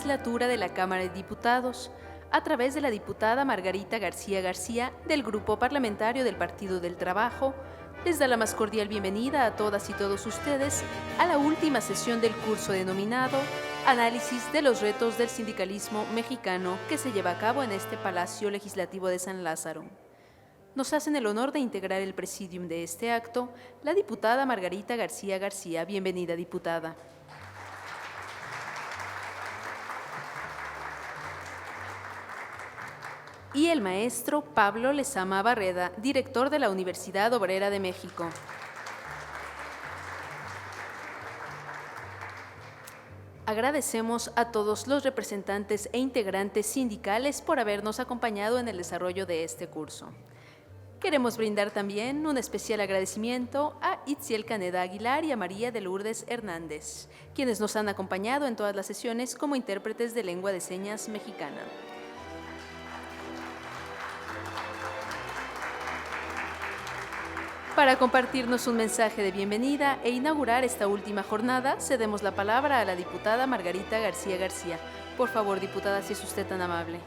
legislatura de la Cámara de Diputados, a través de la diputada Margarita García García, del Grupo Parlamentario del Partido del Trabajo, les da la más cordial bienvenida a todas y todos ustedes a la última sesión del curso denominado Análisis de los retos del sindicalismo mexicano, que se lleva a cabo en este Palacio Legislativo de San Lázaro. Nos hacen el honor de integrar el presidium de este acto la diputada Margarita García García. Bienvenida, diputada. Y el maestro Pablo Lezama Barreda, director de la Universidad Obrera de México. Agradecemos a todos los representantes e integrantes sindicales por habernos acompañado en el desarrollo de este curso. Queremos brindar también un especial agradecimiento a Itziel Caneda Aguilar y a María de Lourdes Hernández, quienes nos han acompañado en todas las sesiones como intérpretes de lengua de señas mexicana. Para compartirnos un mensaje de bienvenida e inaugurar esta última jornada, cedemos la palabra a la diputada Margarita García García. Por favor, diputada, si es usted tan amable.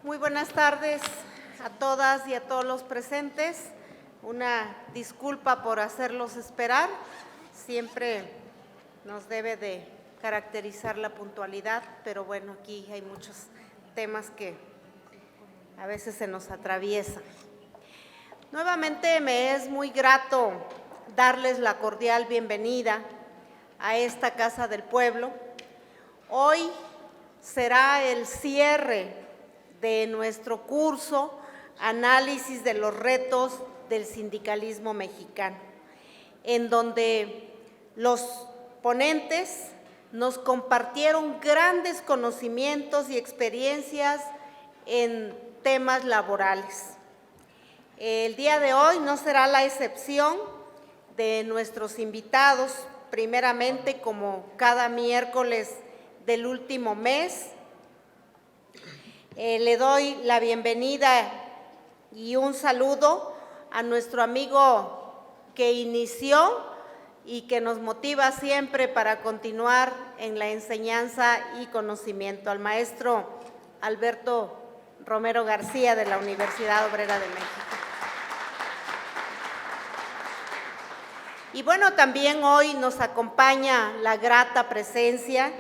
Muy buenas tardes a todas y a todos los presentes. Una disculpa por hacerlos esperar. Siempre nos debe de caracterizar la puntualidad, pero bueno, aquí hay muchos temas que a veces se nos atraviesan. Nuevamente me es muy grato darles la cordial bienvenida a esta Casa del Pueblo. Hoy será el cierre de nuestro curso Análisis de los retos del sindicalismo mexicano, en donde los ponentes nos compartieron grandes conocimientos y experiencias en temas laborales. El día de hoy no será la excepción de nuestros invitados. Primeramente, como cada miércoles del último mes, le doy la bienvenida y un saludo a nuestro amigo que inició y que nos motiva siempre para continuar en la enseñanza y conocimiento, al maestro Alberto Romero García de la Universidad Obrera de México. Y bueno, también hoy nos acompaña la grata presencia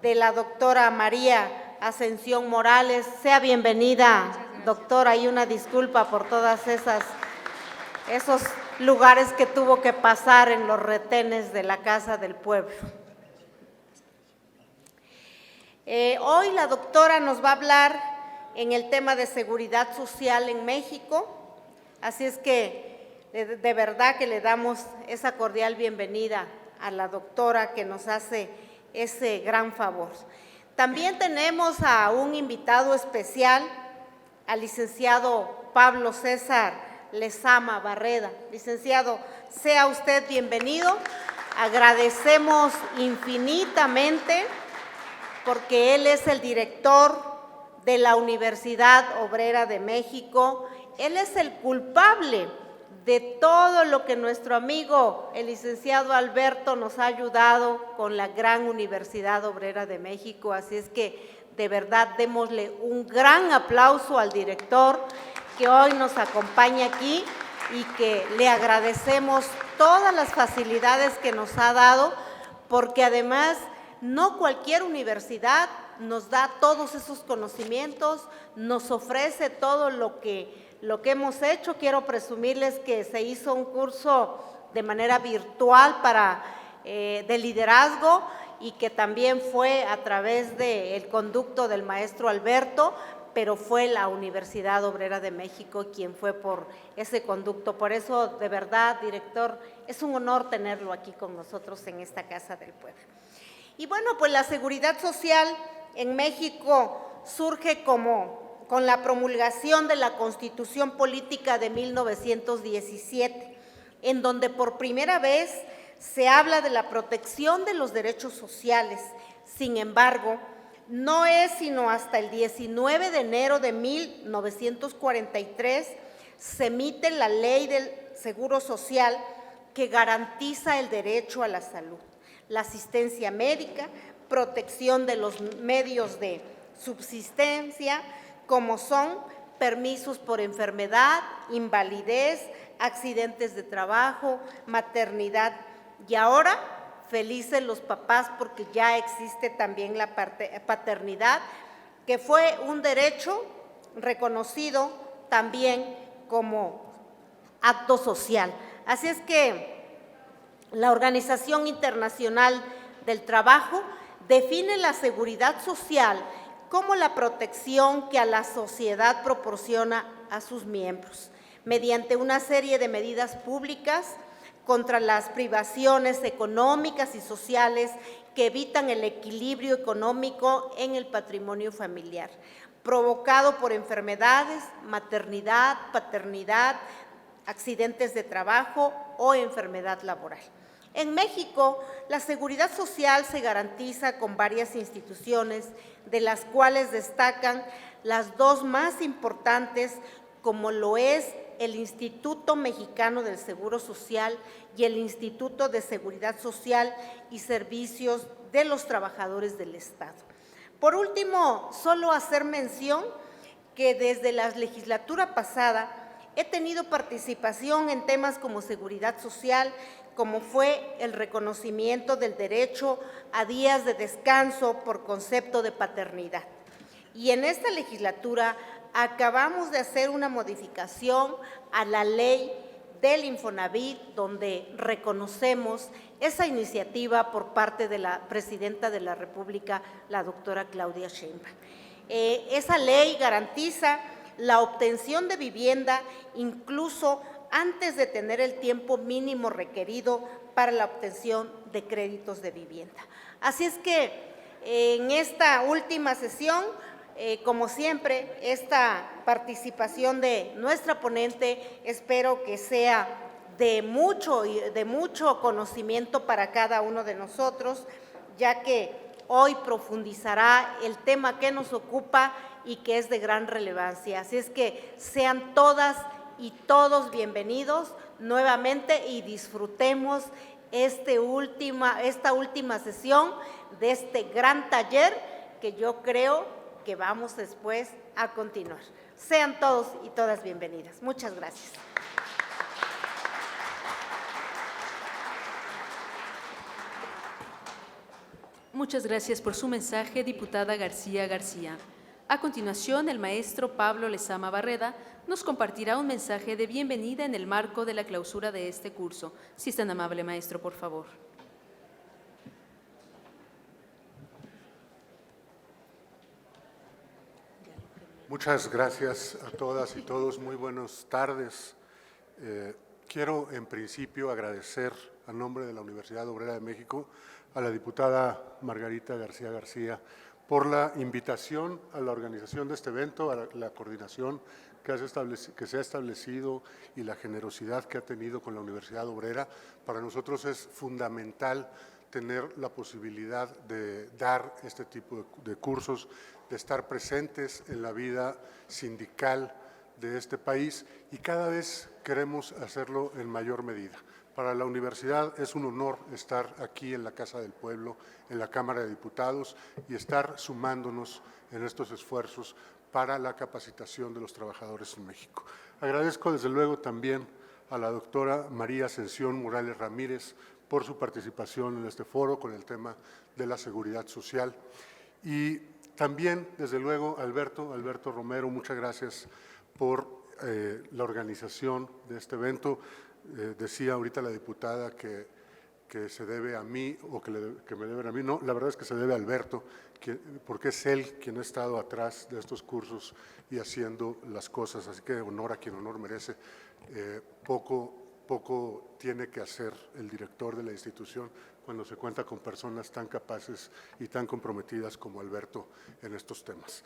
de la doctora María Ascensión Morales. Sea bienvenida, doctora, y una disculpa por todas esos lugares que tuvo que pasar en los retenes de la Casa del Pueblo. Hoy la doctora nos va a hablar en el tema de seguridad social en México, así es que de verdad que le damos esa cordial bienvenida a la doctora que nos hace ese gran favor. También tenemos a un invitado especial, al licenciado Pablo César Lezama Barreda. Licenciado, sea usted bienvenido. Agradecemos infinitamente porque él es el director de la Universidad Obrera de México. Él es el culpable de todo lo que nuestro amigo, el licenciado Alberto, nos ha ayudado con la gran Universidad Obrera de México. Así es que, de verdad, démosle un gran aplauso al director que hoy nos acompaña aquí y que le agradecemos todas las facilidades que nos ha dado, porque además no cualquier universidad nos da todos esos conocimientos, nos ofrece todo lo que hemos hecho. Quiero presumirles que se hizo un curso de manera virtual de liderazgo y que también fue a través del conducto del maestro Alberto, pero fue la Universidad Obrera de México quien fue por ese conducto. Por eso, de verdad, director, es un honor tenerlo aquí con nosotros en esta Casa del Pueblo. Y bueno, pues la seguridad social en México surge con la promulgación de la Constitución Política de 1917, en donde por primera vez se habla de la protección de los derechos sociales. Sin embargo, no es sino hasta el 19 de enero de 1943 se emite la Ley del Seguro Social que garantiza el derecho a la salud, la asistencia médica, protección de los medios de subsistencia, como son permisos por enfermedad, invalidez, accidentes de trabajo, maternidad. Y ahora, felices los papás porque ya existe también la paternidad, que fue un derecho reconocido también como acto social. Así es que la Organización Internacional del Trabajo define la seguridad social como la protección que a la sociedad proporciona a sus miembros, mediante una serie de medidas públicas contra las privaciones económicas y sociales que evitan el equilibrio económico en el patrimonio familiar, provocado por enfermedades, maternidad, paternidad, accidentes de trabajo o enfermedad laboral. En México, la seguridad social se garantiza con varias instituciones, de las cuales destacan las dos más importantes, como lo es el Instituto Mexicano del Seguro Social y el Instituto de Seguridad Social y Servicios de los Trabajadores del Estado. Por último, solo hacer mención que desde la legislatura pasada he tenido participación en temas como seguridad social, como fue el reconocimiento del derecho a días de descanso por concepto de paternidad. Y en esta legislatura acabamos de hacer una modificación a la ley del Infonavit, donde reconocemos esa iniciativa por parte de la Presidenta de la República, la doctora Claudia Sheinbaum. Esa ley garantiza la obtención de vivienda incluso antes de tener el tiempo mínimo requerido para la obtención de créditos de vivienda. Así es que en esta última sesión, como siempre, esta participación de nuestra ponente espero que sea de mucho conocimiento para cada uno de nosotros, ya que hoy profundizará el tema que nos ocupa y que es de gran relevancia. Así es que sean todas y todos bienvenidos nuevamente y disfrutemos esta última sesión de este gran taller que yo creo que vamos después a continuar. Sean todos y todas bienvenidas. Muchas gracias. Muchas gracias por su mensaje, diputada García García. A continuación, el maestro Pablo Lezama Barreda nos compartirá un mensaje de bienvenida en el marco de la clausura de este curso. Si es tan amable, maestro, por favor. Muchas gracias a todas y todos. Muy buenas tardes. Quiero, en principio, agradecer a nombre de la Universidad Obrera de México a la diputada Margarita García García por la invitación a la organización de este evento, a la coordinación que se ha establecido y la generosidad que ha tenido con la Universidad Obrera. Para nosotros es fundamental tener la posibilidad de dar este tipo de cursos, de estar presentes en la vida sindical de este país y cada vez queremos hacerlo en mayor medida. Para la universidad es un honor estar aquí en la Casa del Pueblo, en la Cámara de Diputados y estar sumándonos en estos esfuerzos para la capacitación de los trabajadores en México. Agradezco desde luego también a la doctora María Ascensión Morales Ramírez por su participación en este foro con el tema de la seguridad social. Y también, desde luego, Alberto Romero, muchas gracias por la organización de este evento. Decía ahorita la diputada que que se debe a mí o que me deben a mí. No, la verdad es que se debe a Alberto, porque es él quien ha estado atrás de estos cursos y haciendo las cosas. Así que honor a quien honor merece. Poco tiene que hacer el director de la institución cuando se cuenta con personas tan capaces y tan comprometidas como Alberto en estos temas.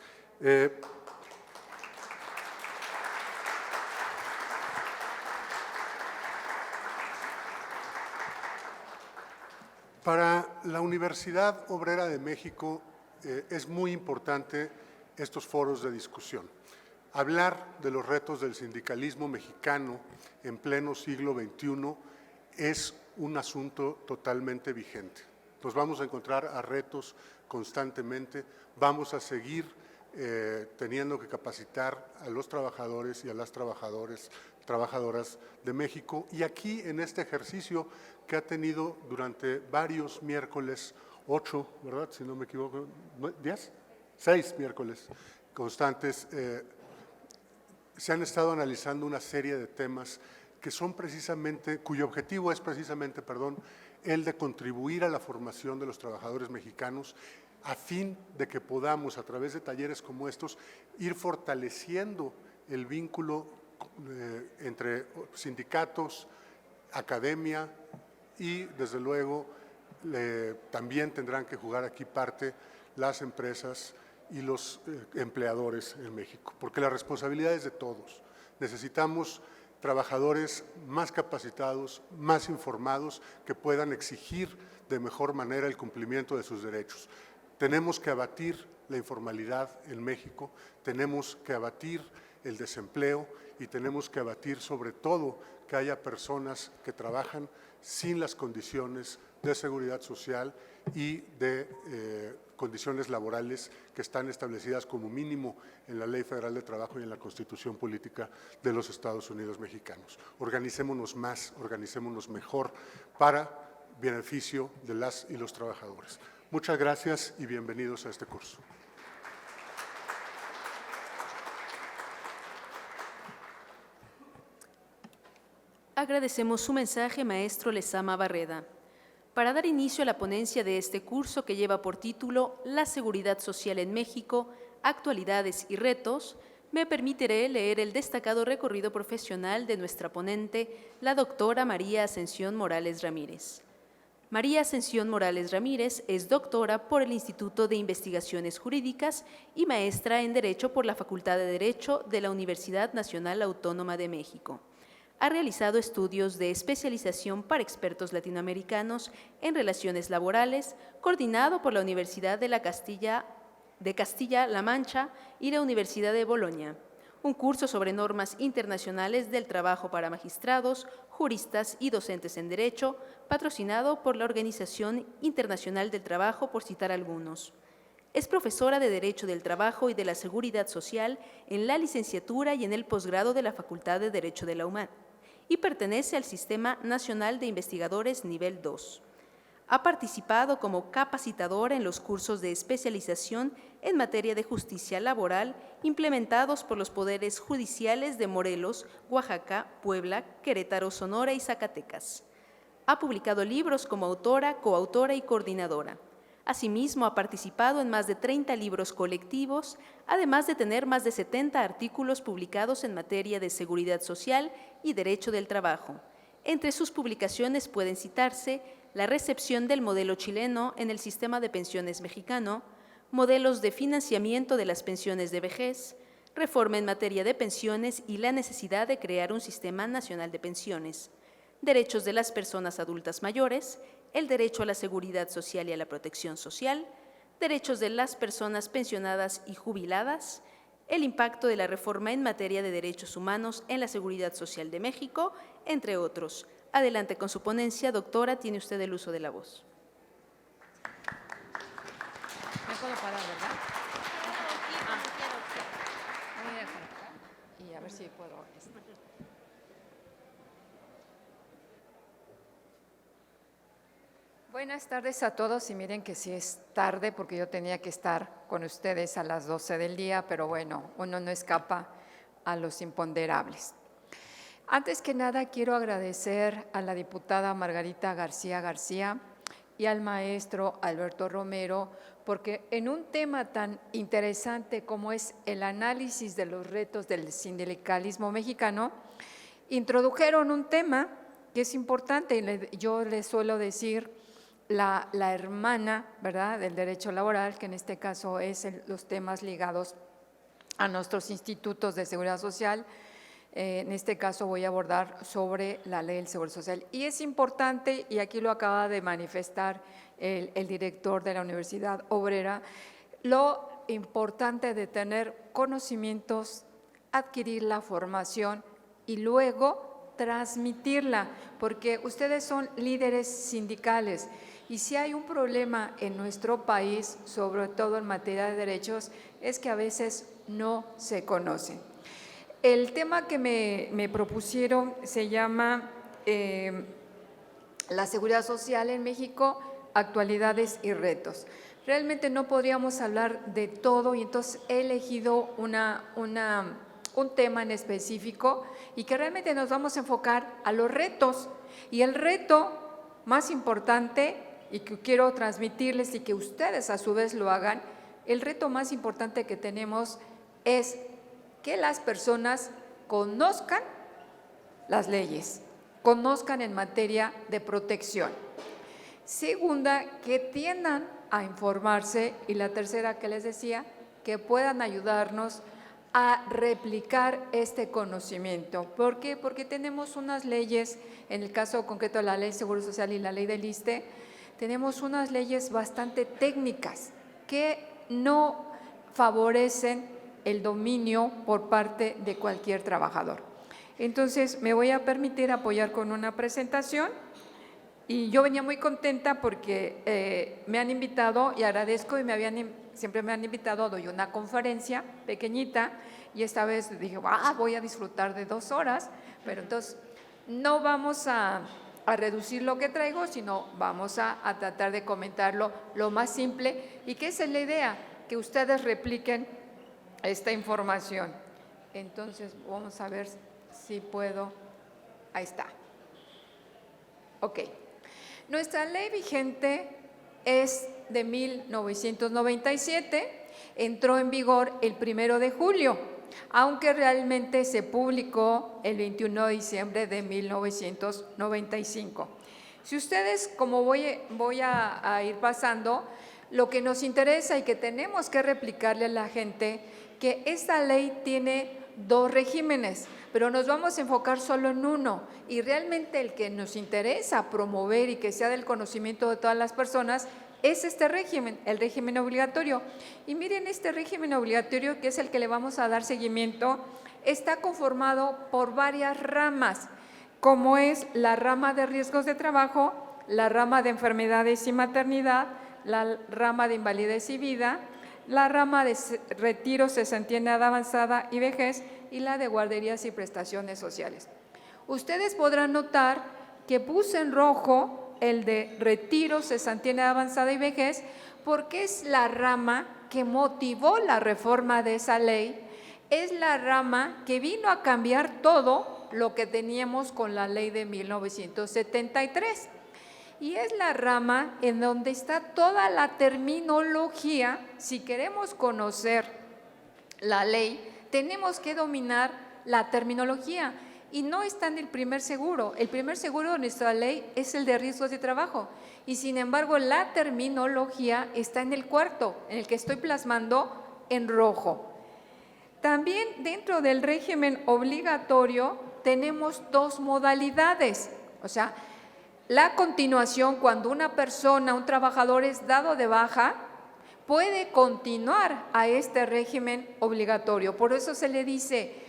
Para la Universidad Obrera de México es muy importante estos foros de discusión. Hablar de los retos del sindicalismo mexicano en pleno siglo XXI es un asunto totalmente vigente. Nos vamos a encontrar a retos constantemente, vamos a seguir teniendo que capacitar a los trabajadores y a las trabajadoras de México. Y aquí en este ejercicio que ha tenido durante varios miércoles, 8, ¿verdad? Si no me equivoco, ¿10? 6 miércoles constantes, se han estado analizando una serie de temas que son precisamente, cuyo objetivo es precisamente, el de contribuir a la formación de los trabajadores mexicanos a fin de que podamos, a través de talleres como estos, ir fortaleciendo el vínculo entre sindicatos, academia y, desde luego, también tendrán que jugar aquí parte las empresas y los empleadores en México, porque la responsabilidad es de todos. Necesitamos trabajadores más capacitados, más informados, que puedan exigir de mejor manera el cumplimiento de sus derechos. Tenemos que abatir la informalidad en México, tenemos que abatir el desempleo y tenemos que abatir sobre todo que haya personas que trabajan sin las condiciones de seguridad social y de condiciones laborales que están establecidas como mínimo en la Ley Federal de Trabajo y en la Constitución Política de los Estados Unidos mexicanos. Organicémonos más, organicémonos mejor para beneficio de las y los trabajadores. Muchas gracias y bienvenidos a este curso. Agradecemos su mensaje, maestro Lezama Barreda. Para dar inicio a la ponencia de este curso que lleva por título La seguridad social en México, actualidades y retos, me permitiré leer el destacado recorrido profesional de nuestra ponente, la doctora María Ascensión Morales Ramírez. María Ascensión Morales Ramírez es doctora por el Instituto de Investigaciones Jurídicas y maestra en Derecho por la Facultad de Derecho de la Universidad Nacional Autónoma de México. Ha realizado estudios de especialización para expertos latinoamericanos en relaciones laborales, coordinado por la Universidad de Castilla-La Mancha y la Universidad de Bolonia. Un curso sobre normas internacionales del trabajo para magistrados, juristas y docentes en Derecho, patrocinado por la Organización Internacional del Trabajo, por citar algunos. Es profesora de Derecho del Trabajo y de la Seguridad Social en la licenciatura y en el posgrado de la Facultad de Derecho de la UNAM y pertenece al Sistema Nacional de Investigadores Nivel 2. Ha participado como capacitadora en los cursos de especialización en materia de justicia laboral implementados por los poderes judiciales de Morelos, Oaxaca, Puebla, Querétaro, Sonora y Zacatecas. Ha publicado libros como autora, coautora y coordinadora. Asimismo, ha participado en más de 30 libros colectivos, además de tener más de 70 artículos publicados en materia de seguridad social y derecho del trabajo. Entre sus publicaciones pueden citarse la recepción del modelo chileno en el sistema de pensiones mexicano, modelos de financiamiento de las pensiones de vejez, reforma en materia de pensiones y la necesidad de crear un sistema nacional de pensiones, derechos de las personas adultas mayores, el derecho a la seguridad social y a la protección social, derechos de las personas pensionadas y jubiladas, el impacto de la reforma en materia de derechos humanos en la seguridad social de México, entre otros. Adelante con su ponencia, doctora, tiene usted el uso de la voz. ¿Me puedo parar, verdad? Voy a dejar acá y a ver si puedo. Buenas tardes a todos y miren que sí es tarde porque yo tenía que estar con ustedes a las 12 del día, pero bueno, uno no escapa a los imponderables. Antes que nada, quiero agradecer a la diputada Margarita García García y al maestro Alberto Romero, porque en un tema tan interesante como es el análisis de los retos del sindicalismo mexicano, introdujeron un tema que es importante, y yo les suelo decir la hermana, ¿verdad?, del derecho laboral, que en este caso es los temas ligados a nuestros institutos de seguridad social. En este caso voy a abordar sobre la ley del Seguro Social. Y es importante, y aquí lo acaba de manifestar el director de la Universidad Obrera, lo importante de tener conocimientos, adquirir la formación y luego transmitirla, porque ustedes son líderes sindicales y si hay un problema en nuestro país, sobre todo en materia de derechos, es que a veces no se conocen. El tema que me propusieron se llama la seguridad social en México, actualidades y retos. Realmente no podríamos hablar de todo y entonces he elegido un tema en específico y que realmente nos vamos a enfocar a los retos. Y el reto más importante, y que quiero transmitirles y que ustedes a su vez lo hagan, el reto más importante que tenemos es que las personas conozcan las leyes, conozcan en materia de protección. Segunda, que tiendan a informarse y la tercera que les decía, que puedan ayudarnos a replicar este conocimiento. ¿Por qué? Porque tenemos unas leyes, en el caso concreto de la Ley de Seguro Social y la Ley del ISSSTE, tenemos unas leyes bastante técnicas que no favorecen el dominio por parte de cualquier trabajador. Entonces, me voy a permitir apoyar con una presentación y yo venía muy contenta porque me han invitado y agradezco y siempre me han invitado, doy una conferencia pequeñita y esta vez dije, voy a disfrutar de 2 horas, pero entonces no vamos a reducir lo que traigo, sino vamos a tratar de comentarlo lo más simple y que esa es la idea, que ustedes repliquen esta información. Entonces, vamos a ver si puedo. Ahí está. Ok. Nuestra ley vigente es de 1997, entró en vigor el 1 de julio, aunque realmente se publicó el 21 de diciembre de 1995. Si ustedes, como voy a ir pasando, lo que nos interesa y que tenemos que replicarle a la gente, que esta ley tiene 2 regímenes, pero nos vamos a enfocar solo en uno y realmente el que nos interesa promover y que sea del conocimiento de todas las personas es este régimen, el régimen obligatorio. Y miren, este régimen obligatorio, que es el que le vamos a dar seguimiento, está conformado por varias ramas, como es la rama de riesgos de trabajo, la rama de enfermedades y maternidad, la rama de invalidez y vida, la rama de retiro, cesantía en edad avanzada y vejez y la de guarderías y prestaciones sociales. Ustedes podrán notar que puse en rojo el de retiro, cesantía en edad avanzada y vejez porque es la rama que motivó la reforma de esa ley, es la rama que vino a cambiar todo lo que teníamos con la ley de 1973. Y es la rama en donde está toda la terminología. Si queremos conocer la ley, tenemos que dominar la terminología. Y no está en el primer seguro. El primer seguro de nuestra ley es el de riesgos de trabajo. Y sin embargo, la terminología está en el 4, en el que estoy plasmando en rojo. También dentro del régimen obligatorio tenemos 2 modalidades. O sea, la continuación, cuando una persona, un trabajador es dado de baja, puede continuar a este régimen obligatorio. Por eso se le dice,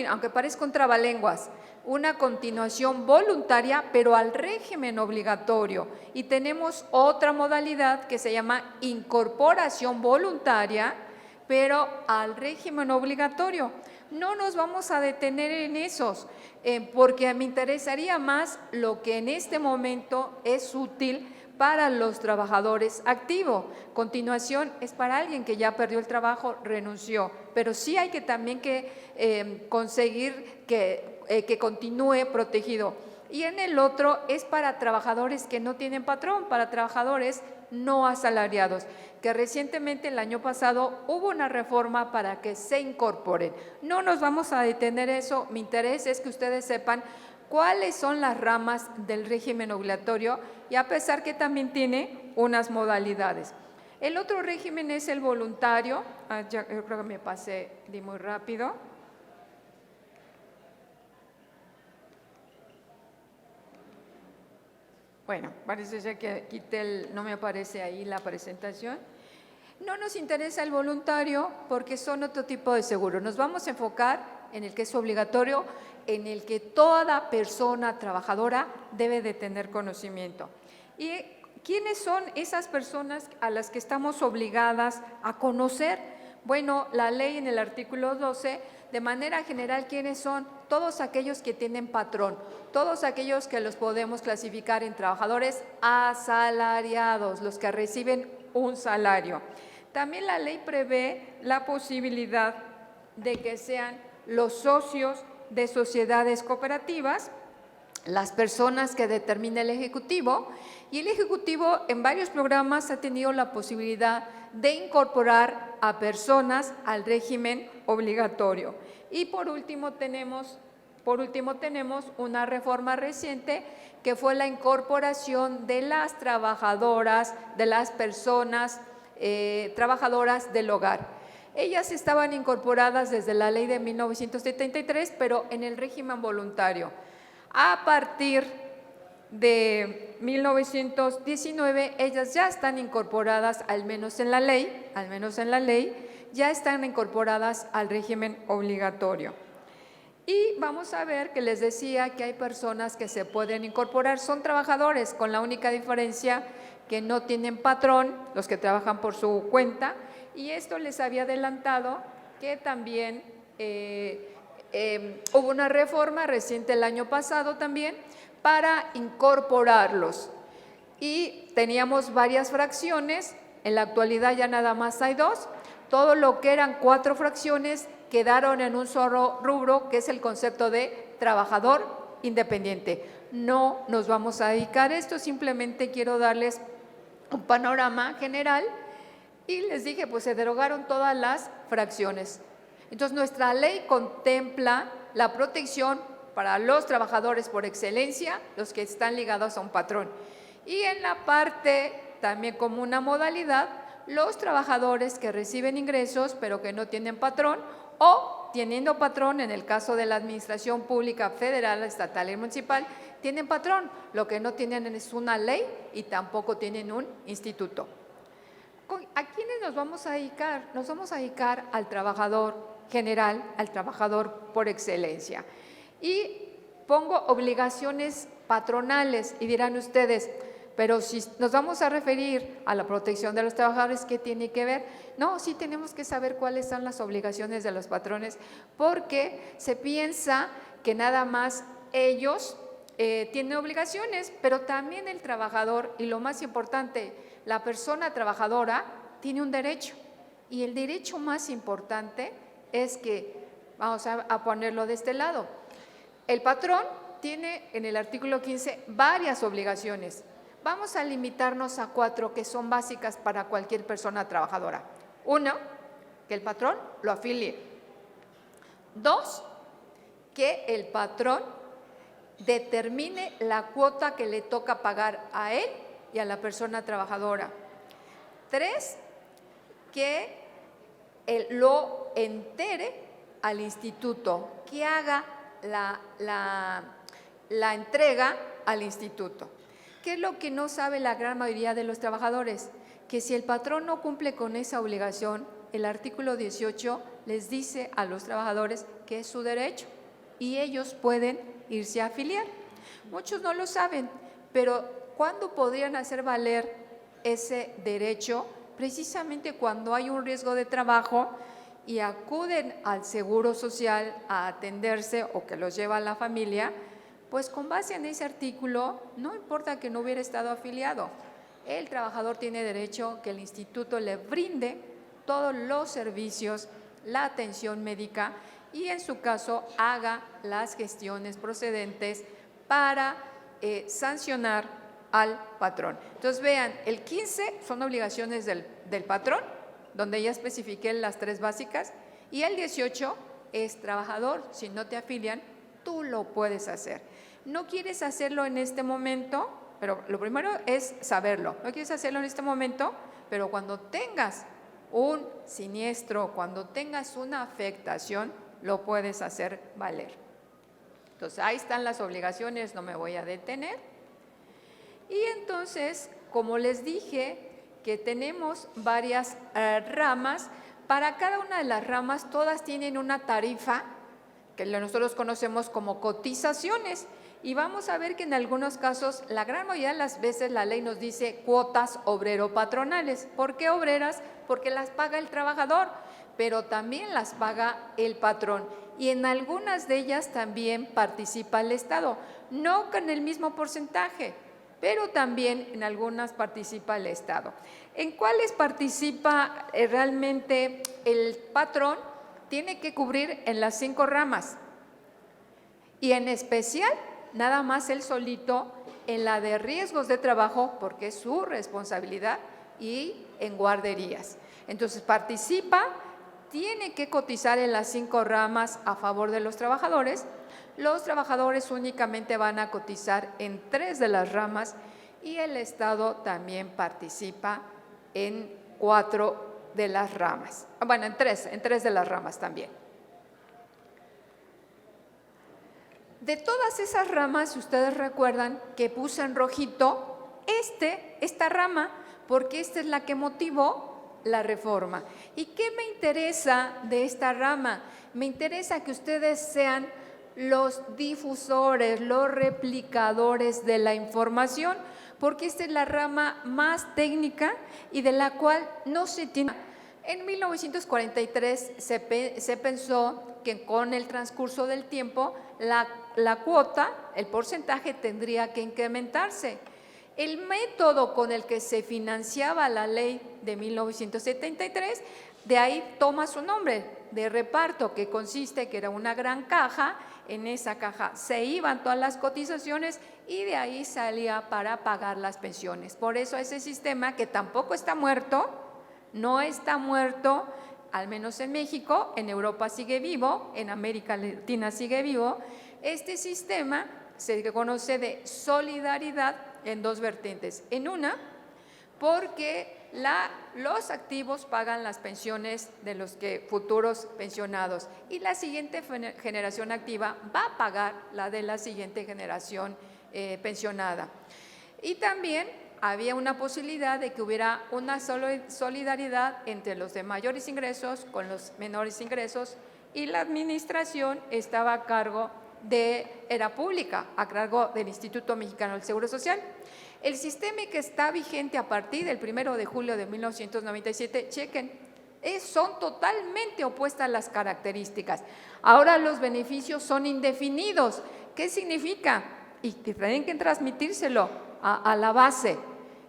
aunque parezca un trabalenguas, una continuación voluntaria, pero al régimen obligatorio. Y tenemos otra modalidad que se llama incorporación voluntaria, pero al régimen obligatorio. No nos vamos a detener en esos, porque me interesaría más lo que en este momento es útil para los trabajadores activos. Continuación es para alguien que ya perdió el trabajo, renunció, pero sí hay que también conseguir que que continúe protegido. Y en el otro es para trabajadores que no tienen patrón, para trabajadores no asalariados, que recientemente el año pasado hubo una reforma para que se incorporen. No nos vamos a detener eso, mi interés es que ustedes sepan cuáles son las ramas del régimen obligatorio y a pesar que también tiene unas modalidades. El otro régimen es el voluntario, yo creo que me pasé, di muy rápido. Bueno, parece ser que quité no me aparece ahí la presentación. No nos interesa el voluntario porque son otro tipo de seguro. Nos vamos a enfocar en el que es obligatorio, en el que toda persona trabajadora debe de tener conocimiento. ¿Y quiénes son esas personas a las que estamos obligadas a conocer? Bueno, la ley en el artículo 12, de manera general, ¿quiénes son? Todos aquellos que tienen patrón, todos aquellos que los podemos clasificar en trabajadores asalariados, los que reciben un salario. También la ley prevé la posibilidad de que sean los socios de sociedades cooperativas, las personas que determina el Ejecutivo, y el Ejecutivo en varios programas ha tenido la posibilidad de incorporar a personas al régimen obligatorio. Y por último tenemos una reforma reciente que fue la incorporación de las trabajadoras, de las personas trabajadoras del hogar. Ellas estaban incorporadas desde la ley de 1973, pero en el régimen voluntario. A partir de 1919, ellas ya están incorporadas, al menos en la ley, ya están incorporadas al régimen obligatorio. Y vamos a ver que les decía que hay personas que se pueden incorporar, son trabajadores, con la única diferencia que no tienen patrón, los que trabajan por su cuenta, y esto les había adelantado que también hubo una reforma reciente el año pasado también para incorporarlos. Y teníamos varias fracciones, en la actualidad ya nada más hay 2, todo lo que eran 4 fracciones quedaron en un solo rubro, que es el concepto de trabajador independiente. No nos vamos a dedicar a esto, simplemente quiero darles un panorama general y les dije, pues se derogaron todas las fracciones. Entonces, nuestra ley contempla la protección para los trabajadores por excelencia, los que están ligados a un patrón. Y en la parte, también como una modalidad, los trabajadores que reciben ingresos pero que no tienen patrón o teniendo patrón, en el caso de la administración pública federal, estatal y municipal, tienen patrón, lo que no tienen es una ley y tampoco tienen un instituto. ¿A quiénes nos vamos a dedicar? Nos vamos a dedicar al trabajador general, al trabajador por excelencia. Y pongo obligaciones patronales y dirán ustedes, pero si nos vamos a referir a la protección de los trabajadores, ¿qué tiene que ver? No, sí tenemos que saber cuáles son las obligaciones de los patrones, porque se piensa que nada más ellos tienen obligaciones, pero también el trabajador, y lo más importante, la persona trabajadora tiene un derecho. Y el derecho más importante es que, vamos a ponerlo de este lado, el patrón tiene en el artículo 15 varias obligaciones. Vamos a limitarnos a 4 que son básicas para cualquier persona trabajadora. 1, que el patrón lo afilie. 2, que el patrón determine la cuota que le toca pagar a él y a la persona trabajadora. 3, que él lo entere al instituto, que haga la entrega al instituto. ¿Qué es lo que no sabe la gran mayoría de los trabajadores? Que si el patrón no cumple con esa obligación, el artículo 18 les dice a los trabajadores que es su derecho y ellos pueden irse a afiliar. Muchos no lo saben, pero ¿cuándo podrían hacer valer ese derecho? Precisamente cuando hay un riesgo de trabajo y acuden al Seguro Social a atenderse o que los lleva a la familia, pues con base en ese artículo, no importa que no hubiera estado afiliado, el trabajador tiene derecho que el instituto le brinde todos los servicios, la atención médica y en su caso haga las gestiones procedentes para sancionar al patrón. Entonces vean, el 15 son obligaciones del patrón, donde ya especifiqué las 3 básicas, y el 18 es trabajador. Si no te afilian, tú lo puedes hacer. No quieres hacerlo en este momento, pero lo primero es saberlo. No quieres hacerlo en este momento, pero cuando tengas un siniestro, cuando tengas una afectación, lo puedes hacer valer. Entonces, ahí están las obligaciones, no me voy a detener. Y entonces, como les dije, que tenemos varias ramas. Para cada una de las ramas, todas tienen una tarifa que nosotros conocemos como cotizaciones. Y vamos a ver que en algunos casos, la gran mayoría de las veces, la ley nos dice cuotas obrero-patronales. ¿Por qué obreras? Porque las paga el trabajador, pero también las paga el patrón. Y en algunas de ellas también participa el Estado, no con el mismo porcentaje, pero también en algunas participa el Estado. ¿En cuáles participa realmente el patrón? Tiene que cubrir en las 5 ramas y en especial nada más él solito en la de riesgos de trabajo, porque es su responsabilidad, y en guarderías. Entonces participa, tiene que cotizar en las 5 ramas a favor de los trabajadores. Los trabajadores únicamente van a cotizar en 3 de las ramas y el Estado también participa en 4 de las ramas. Bueno, en tres de las ramas también. De todas esas ramas, si ustedes recuerdan que puse en rojito esta rama, porque esta es la que motivó la reforma. ¿Y qué me interesa de esta rama? Me interesa que ustedes sean los difusores, los replicadores de la información, porque esta es la rama más técnica y de la cual no se tiene. En 1943 se pensó que con el transcurso del tiempo la cuota, el porcentaje tendría que incrementarse. El método con el que se financiaba la ley de 1973, de ahí toma su nombre, de reparto, que consiste que era una gran caja. En esa caja se iban todas las cotizaciones y de ahí salía para pagar las pensiones. Por eso ese sistema, que tampoco está muerto, no está muerto, al menos en México, en Europa sigue vivo, en América Latina sigue vivo. Este sistema se conoce de solidaridad en 2 vertientes. En una, porque los activos pagan las pensiones de los futuros pensionados y la siguiente generación activa va a pagar la de la siguiente generación pensionada. Y también había una posibilidad de que hubiera una solidaridad entre los de mayores ingresos con los menores ingresos, y la administración estaba a cargo era pública, a cargo del Instituto Mexicano del Seguro Social. El sistema que está vigente a partir del 1 de julio de 1997, chequen, son totalmente opuestas las características. Ahora los beneficios son indefinidos. ¿Qué significa? Y que tienen que transmitírselo a la base,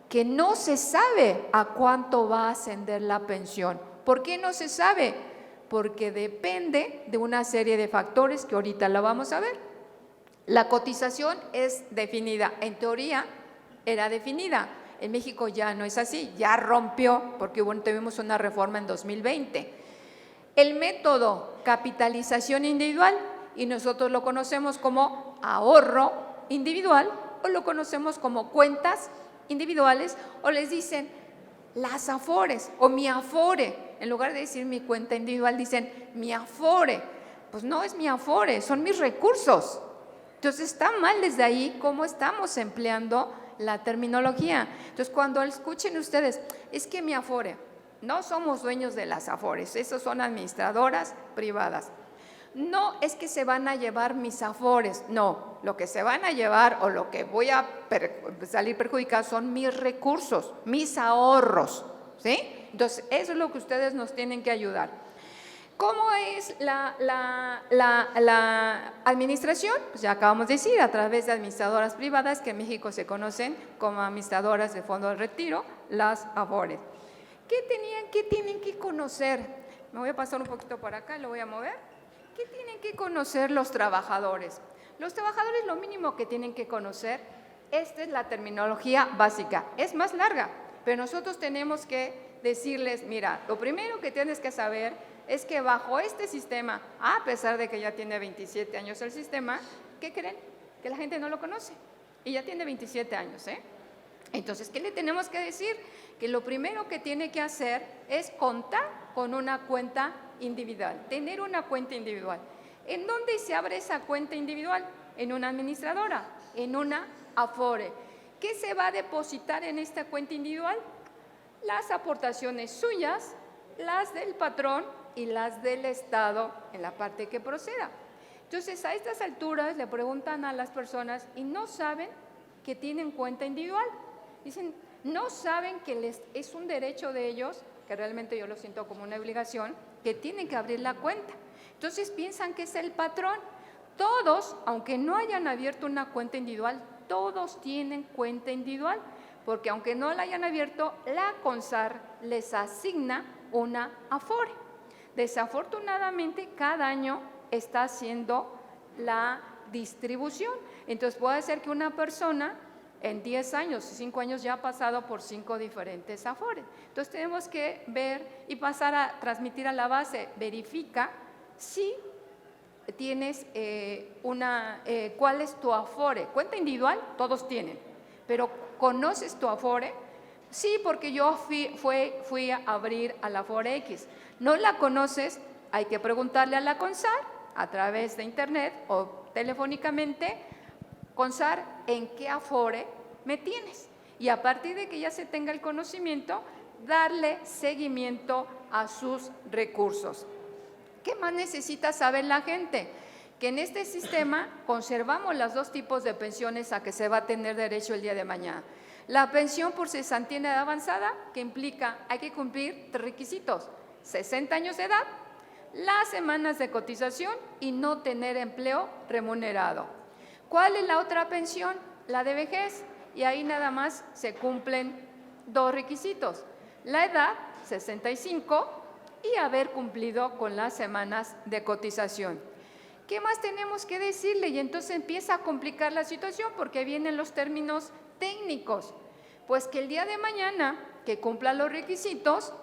que no se sabe a cuánto va a ascender la pensión. ¿Por qué no se sabe? Porque depende de una serie de factores que ahorita la vamos a ver. La cotización es definida, en teoría era definida. En México ya no es así, ya rompió porque tuvimos una reforma en 2020. El método capitalización individual, y nosotros lo conocemos como ahorro individual o lo conocemos como cuentas individuales, o les dicen las afores o mi afore. En lugar de decir mi cuenta individual, dicen mi afore. Pues no es mi afore, son mis recursos. Entonces está mal desde ahí cómo estamos empleando la terminología. Entonces cuando escuchen ustedes, es que mi afore, no somos dueños de las afores, esas son administradoras privadas. No es que se van a llevar mis afores, no, lo que se van a llevar o lo que voy a salir perjudicado son mis recursos, mis ahorros, ¿sí? Entonces eso es lo que ustedes nos tienen que ayudar. ¿Cómo es la administración? Pues ya acabamos de decir, a través de administradoras privadas, que en México se conocen como administradoras de fondo de retiro, las afores. ¿Qué tienen que conocer? Me voy a pasar un poquito por acá, lo voy a mover. ¿Qué tienen que conocer los trabajadores? Los trabajadores lo mínimo que tienen que conocer, esta es la terminología básica, es más larga, pero nosotros tenemos que decirles, mira, lo primero que tienes que saber es que bajo este sistema, a pesar de que ya tiene 27 años el sistema, ¿qué creen? Que la gente no lo conoce y ya tiene 27 años, ¿eh? Entonces, ¿qué le tenemos que decir? Que lo primero que tiene que hacer es contar con una cuenta individual, tener una cuenta individual. ¿En dónde se abre esa cuenta individual? En una administradora, en una Afore. ¿Qué se va a depositar en esta cuenta individual? Las aportaciones suyas, las del patrón y las del Estado en la parte que proceda. Entonces, a estas alturas le preguntan a las personas y no saben que tienen cuenta individual. Dicen, no saben que es un derecho de ellos, que realmente yo lo siento como una obligación, que tienen que abrir la cuenta. Entonces piensan que es el patrón. Todos, aunque no hayan abierto una cuenta individual, todos tienen cuenta individual, porque aunque no la hayan abierto, la CONSAR les asigna una Afore. Desafortunadamente, cada año está haciendo la distribución. Entonces puede ser que una persona en 10 años, 5 años ya ha pasado por 5 diferentes Afores. Entonces tenemos que ver y pasar a transmitir a la base, verifica si tienes ¿cuál es tu Afore? Cuenta individual, todos tienen, pero ¿conoces tu Afore? Sí, porque yo fui a abrir a la Afore X. ¿No la conoces? Hay que preguntarle a la CONSAR a través de internet o telefónicamente, CONSAR, ¿en qué Afore me tienes? Y a partir de que ya se tenga el conocimiento, darle seguimiento a sus recursos. ¿Qué más necesita saber la gente? Que en este sistema conservamos los dos tipos de pensiones a que se va a tener derecho el día de mañana. La pensión por cesantía en edad avanzada, que implica, hay que cumplir 3 requisitos: 60 años de edad, las semanas de cotización y no tener empleo remunerado. ¿Cuál es la otra pensión? La de vejez, y ahí nada más se cumplen 2 requisitos: la edad, 65, y haber cumplido con las semanas de cotización. ¿Qué más tenemos que decirle? Y entonces empieza a complicar la situación porque vienen los términos técnicos. Pues que el día de mañana, que cumpla los requisitos,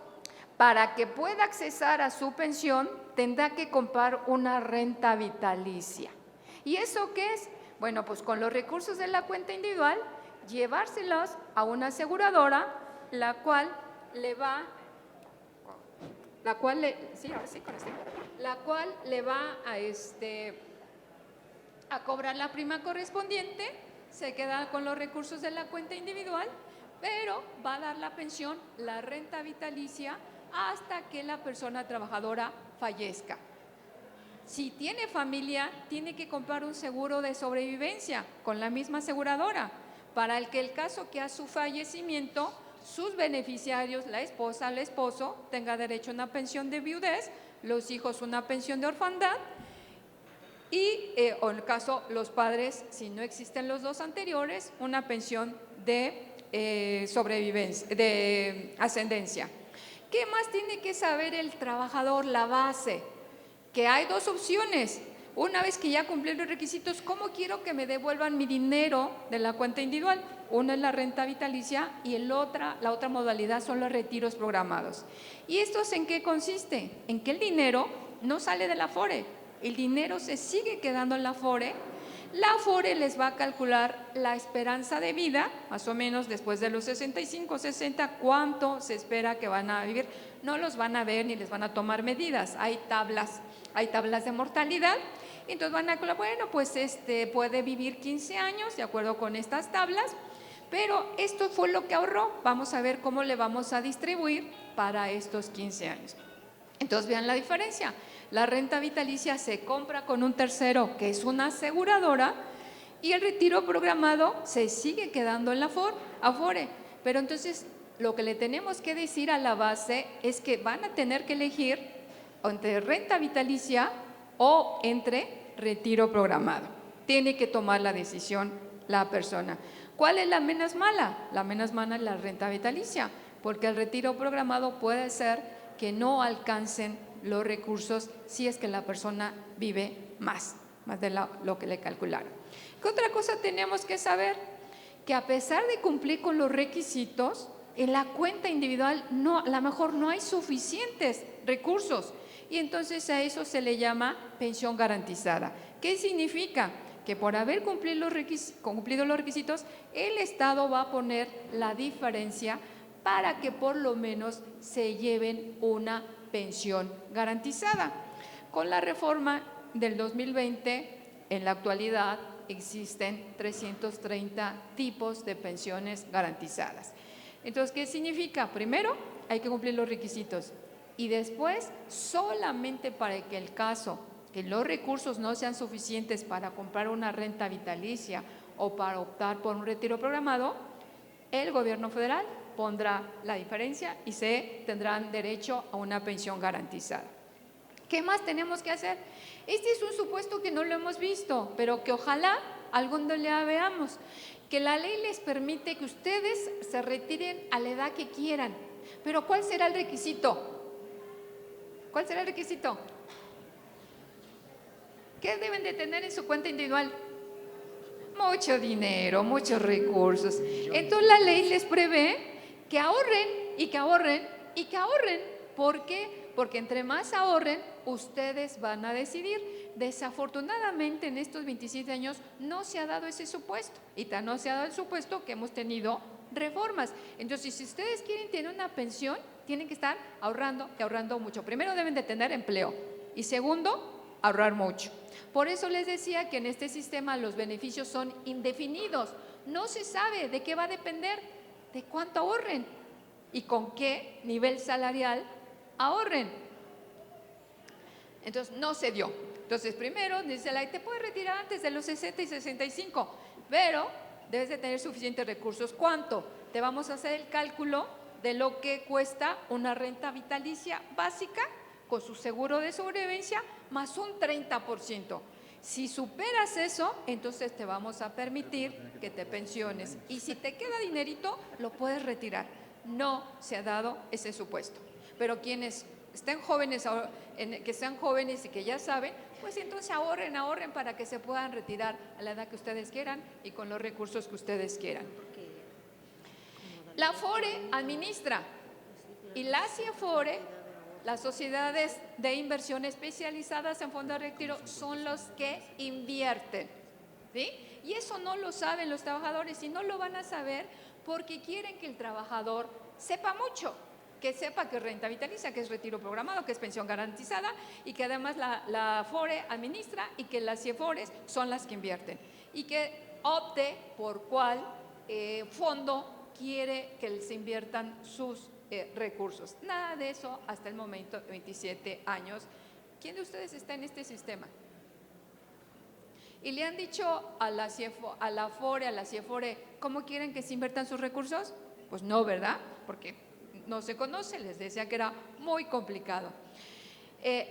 para que pueda accesar a su pensión, tendrá que comprar una renta vitalicia. ¿Y eso qué es? Bueno, pues con los recursos de la cuenta individual, llevárselos a una aseguradora, la cual le va a cobrar la prima correspondiente, se queda con los recursos de la cuenta individual, pero va a dar la pensión, la renta vitalicia, hasta que la persona trabajadora fallezca. Si tiene familia, tiene que comprar un seguro de sobrevivencia con la misma aseguradora, para el caso que a su fallecimiento, sus beneficiarios, la esposa, el esposo, tenga derecho a una pensión de viudez, los hijos una pensión de orfandad, y o en el caso los padres, si no existen los dos anteriores, una pensión de sobrevivencia, de ascendencia. ¿Qué más tiene que saber el trabajador? La base, que hay 2 opciones. Una vez que ya cumplí los requisitos, ¿cómo quiero que me devuelvan mi dinero de la cuenta individual? Una es la renta vitalicia y la otra modalidad son los retiros programados. ¿Y estos en qué consiste? En que el dinero no sale de la Afore, el dinero se sigue quedando en la Afore. La Afore les va a calcular la esperanza de vida, más o menos después de los 65, 60, cuánto se espera que van a vivir. No los van a ver ni les van a tomar medidas, hay tablas de mortalidad. Entonces van a calcular, bueno, pues puede vivir 15 años de acuerdo con estas tablas, pero esto fue lo que ahorró. Vamos a ver cómo le vamos a distribuir para estos 15 años. Entonces vean la diferencia. La renta vitalicia se compra con un tercero, que es una aseguradora, y el retiro programado se sigue quedando en la Afore. Pero entonces lo que le tenemos que decir a la base es que van a tener que elegir entre renta vitalicia o entre retiro programado. Tiene que tomar la decisión la persona. ¿Cuál es la menos mala? La menos mala es la renta vitalicia, porque el retiro programado puede ser que no alcancen los recursos si es que la persona vive más de lo que le calcularon. ¿Qué otra cosa tenemos que saber? Que a pesar de cumplir con los requisitos, en la cuenta individual a lo mejor no hay suficientes recursos y entonces a eso se le llama pensión garantizada. ¿Qué significa? Que por haber cumplido los requisitos, el Estado va a poner la diferencia para que por lo menos se lleven una pensión garantizada. Con la reforma del 2020, en la actualidad existen 330 tipos de pensiones garantizadas. Entonces, ¿qué significa? Primero, hay que cumplir los requisitos y después, solamente para que el caso que los recursos no sean suficientes para comprar una renta vitalicia o para optar por un retiro programado, el gobierno federal pondrá la diferencia y se tendrán derecho a una pensión garantizada. ¿Qué más tenemos que hacer? Este es un supuesto que no lo hemos visto, pero que ojalá algún día veamos, que la ley les permite que ustedes se retiren a la edad que quieran. Pero ¿cuál será el requisito? ¿Cuál será el requisito? ¿Qué deben de tener en su cuenta individual? Mucho dinero, muchos recursos. Entonces la ley les prevé que ahorren y que ahorren y que ahorren. ¿Por qué? Porque entre más ahorren, ustedes van a decidir. Desafortunadamente en estos 27 años no se ha dado ese supuesto y tan no se ha dado el supuesto que hemos tenido reformas. Entonces, si ustedes quieren tener una pensión, tienen que estar ahorrando y ahorrando mucho. Primero deben de tener empleo y segundo, ahorrar mucho. Por eso les decía que en este sistema los beneficios son indefinidos. No se sabe de qué va a depender, de cuánto ahorren y con qué nivel salarial ahorren. Entonces, no se dio. Entonces, primero, dice la ley, te puedes retirar antes de los 60 y 65, pero debes de tener suficientes recursos. ¿Cuánto? Te vamos a hacer el cálculo de lo que cuesta una renta vitalicia básica con su seguro de sobrevivencia más un 30%. Si superas eso, entonces te vamos a permitir que te pensiones. Y si te queda dinerito, lo puedes retirar. No se ha dado ese supuesto. Pero quienes estén jóvenes, que sean jóvenes y que ya saben, pues entonces ahorren para que se puedan retirar a la edad que ustedes quieran y con los recursos que ustedes quieran. La AFORE administra y la CIEFORE, las sociedades de inversión especializadas en fondos de retiro, son los que invierten, ¿sí? Y eso no lo saben los trabajadores y no lo van a saber porque quieren que el trabajador sepa mucho, que sepa que es renta vitalicia, que es retiro programado, que es pensión garantizada y que además la AFORE administra y que las CIEFORES son las que invierten y que opte por cuál fondo quiere que se inviertan sus recursos. Nada de eso hasta el momento, 27 años. ¿Quién de ustedes está en este sistema? ¿Y le han dicho a la AFORE, a la CIEFORE, cómo quieren que se inviertan sus recursos? Pues no, ¿verdad? Porque no se conoce, les decía que era muy complicado.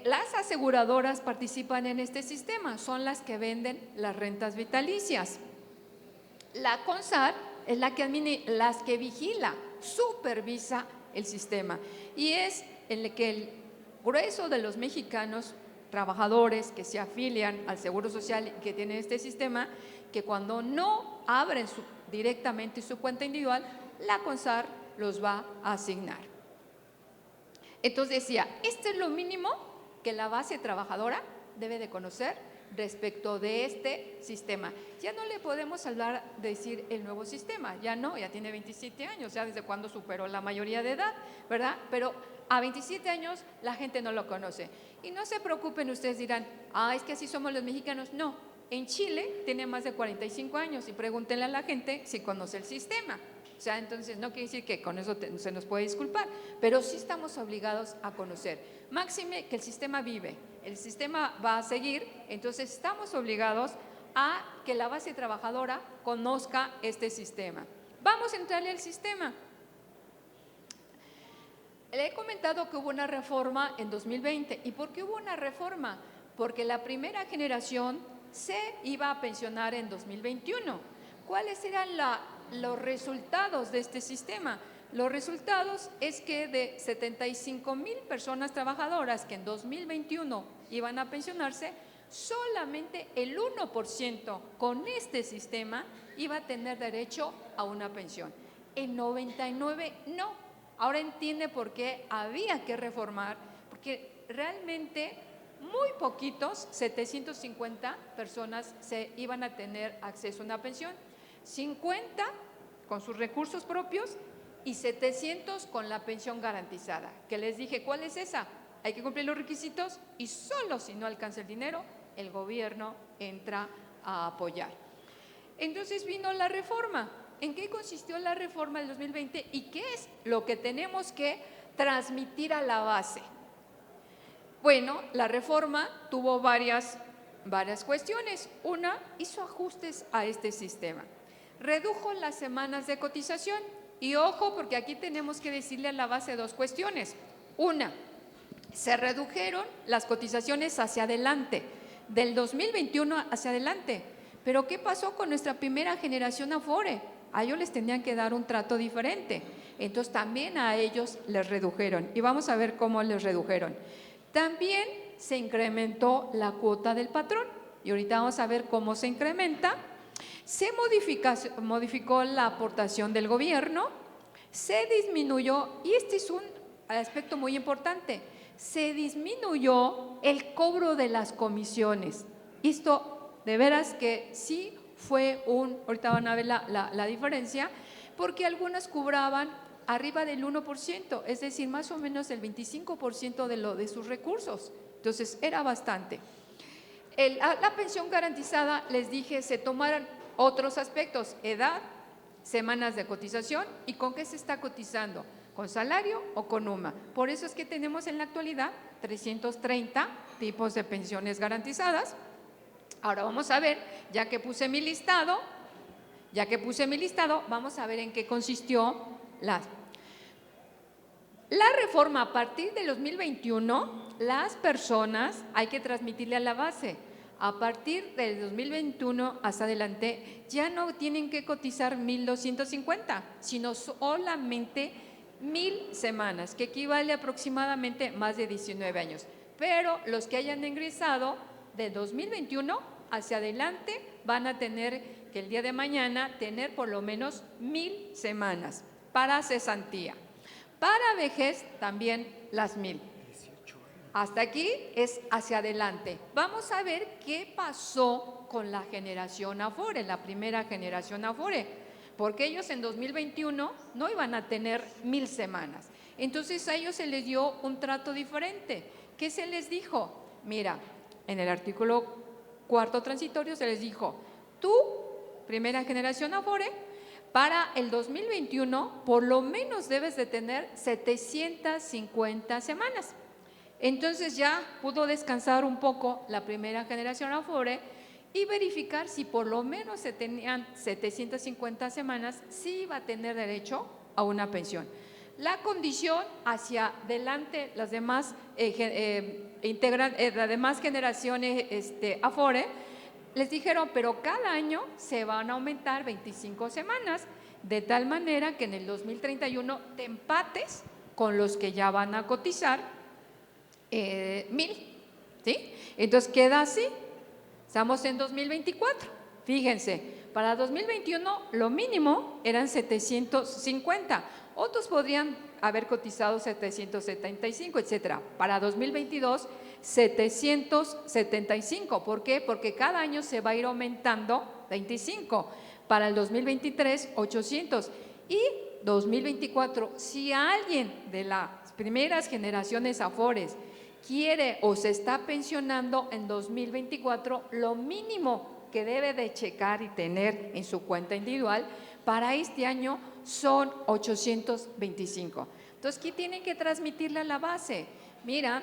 Las aseguradoras participan en este sistema, son las que venden las rentas vitalicias. La CONSAR es las que vigila, supervisa el sistema y es en el que el grueso de los mexicanos trabajadores que se afilian al Seguro Social y que tienen este sistema, que cuando no abren directamente su cuenta individual, la CONSAR los va a asignar. Entonces decía, este es lo mínimo que la base trabajadora debe de conocer respecto de este sistema. Ya no le podemos hablar de decir el nuevo sistema, ya no, ya tiene 27 años, ya desde cuando superó la mayoría de edad, ¿verdad? Pero a 27 años la gente no lo conoce. Y no se preocupen, ustedes dirán, es que así somos los mexicanos. No, en Chile tiene más de 45 años y pregúntenle a la gente si conoce el sistema. O sea, entonces no quiere decir que con eso se nos puede disculpar, pero sí estamos obligados a conocer. Máxime que el sistema vive, el sistema va a seguir, entonces estamos obligados a que la base trabajadora conozca este sistema. Vamos a entrarle al sistema. Le he comentado que hubo una reforma en 2020. ¿Y por qué hubo una reforma? Porque la primera generación se iba a pensionar en 2021. ¿Cuáles eran los resultados de este sistema? Los resultados es que de 75,000 personas trabajadoras que en 2021 iban a pensionarse, solamente el 1% con este sistema iba a tener derecho a una pensión. El 99% no. Ahora entiende por qué había que reformar, porque realmente muy poquitos, 750 personas se iban a tener acceso a una pensión, 50 con sus recursos propios y 700 con la pensión garantizada, que les dije, ¿cuál es esa? Hay que cumplir los requisitos y solo si no alcanza el dinero, el gobierno entra a apoyar. Entonces vino la reforma. ¿En qué consistió la reforma del 2020 y qué es lo que tenemos que transmitir a la base? Bueno, la reforma tuvo varias cuestiones. Una, hizo ajustes a este sistema. Redujo las semanas de cotización. Y ojo, porque aquí tenemos que decirle a la base dos cuestiones. Una, se redujeron las cotizaciones hacia adelante, del 2021 hacia adelante. Pero ¿qué pasó con nuestra primera generación Afore? A ellos les tenían que dar un trato diferente. Entonces también a ellos les redujeron. Y vamos a ver cómo les redujeron. También se incrementó la cuota del patrón. Y ahorita vamos a ver cómo se incrementa. Se modificó la aportación del gobierno, se disminuyó, y este es un aspecto muy importante, se disminuyó el cobro de las comisiones. Esto de veras que sí fue ahorita van a ver la diferencia, porque algunas cobraban arriba del 1%, es decir, más o menos el 25% de sus recursos. Entonces era bastante. La pensión garantizada, les dije, se tomaron otros aspectos, edad, semanas de cotización y con qué se está cotizando, con salario o con UMA. Por eso es que tenemos en la actualidad 330 tipos de pensiones garantizadas. Ahora vamos a ver, ya que puse mi listado, vamos a ver en qué consistió la reforma. A partir de 2021, las personas hay que transmitirle a la base. A partir del 2021 hasta adelante ya no tienen que cotizar 1,250, sino solamente 1,000 semanas, que equivale aproximadamente más de 19 años. Pero los que hayan ingresado de 2021 hacia adelante van a tener que el día de mañana tener por lo menos 1,000 semanas para cesantía. Para vejez también las 1,000. Hasta aquí es hacia adelante. Vamos a ver qué pasó con la generación Afore, la primera generación Afore, porque ellos en 2021 no iban a tener 1,000 semanas. Entonces a ellos se les dio un trato diferente. ¿Qué se les dijo? Mira, en el artículo 4 transitorio se les dijo, tú, primera generación Afore, para el 2021 por lo menos debes de tener 750 semanas. Entonces ya pudo descansar un poco la primera generación Afore y verificar si por lo menos se tenían 750 semanas, sí iba a tener derecho a una pensión. La condición hacia adelante, las demás, las demás generaciones Afore, les dijeron, pero cada año se van a aumentar 25 semanas, de tal manera que en el 2031 te empates con los que ya van a cotizar 1,000, ¿sí? Entonces queda así. Estamos en 2024. Fíjense, para 2021 lo mínimo eran 750. Otros podrían haber cotizado 775, etcétera. Para 2022, 775. ¿Por qué? Porque cada año se va a ir aumentando 25. Para el 2023, 800. Y 2024, si alguien de las primeras generaciones Afores quiere o se está pensionando en 2024, lo mínimo que debe de checar y tener en su cuenta individual para este año son 825. Entonces, ¿qué tienen que transmitirle a la base? Mira,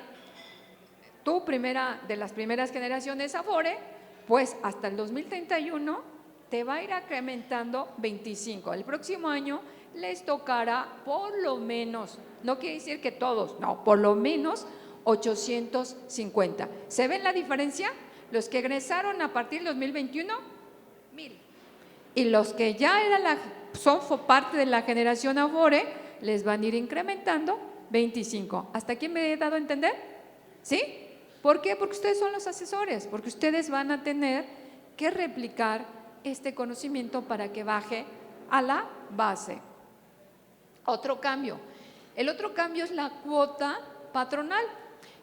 tú de las primeras generaciones Afore, pues hasta el 2031 te va a ir incrementando 25. El próximo año les tocará por lo menos, no quiere decir que todos, no, por lo menos 850. ¿Se ven la diferencia? Los que egresaron a partir del 2021, 1,000. Y los que ya son parte de la generación Afore, les van a ir incrementando 25. ¿Hasta aquí me he dado a entender? ¿Sí? ¿Por qué? Porque ustedes son los asesores, porque ustedes van a tener que replicar este conocimiento para que baje a la base. Otro cambio. El otro cambio es la cuota patronal.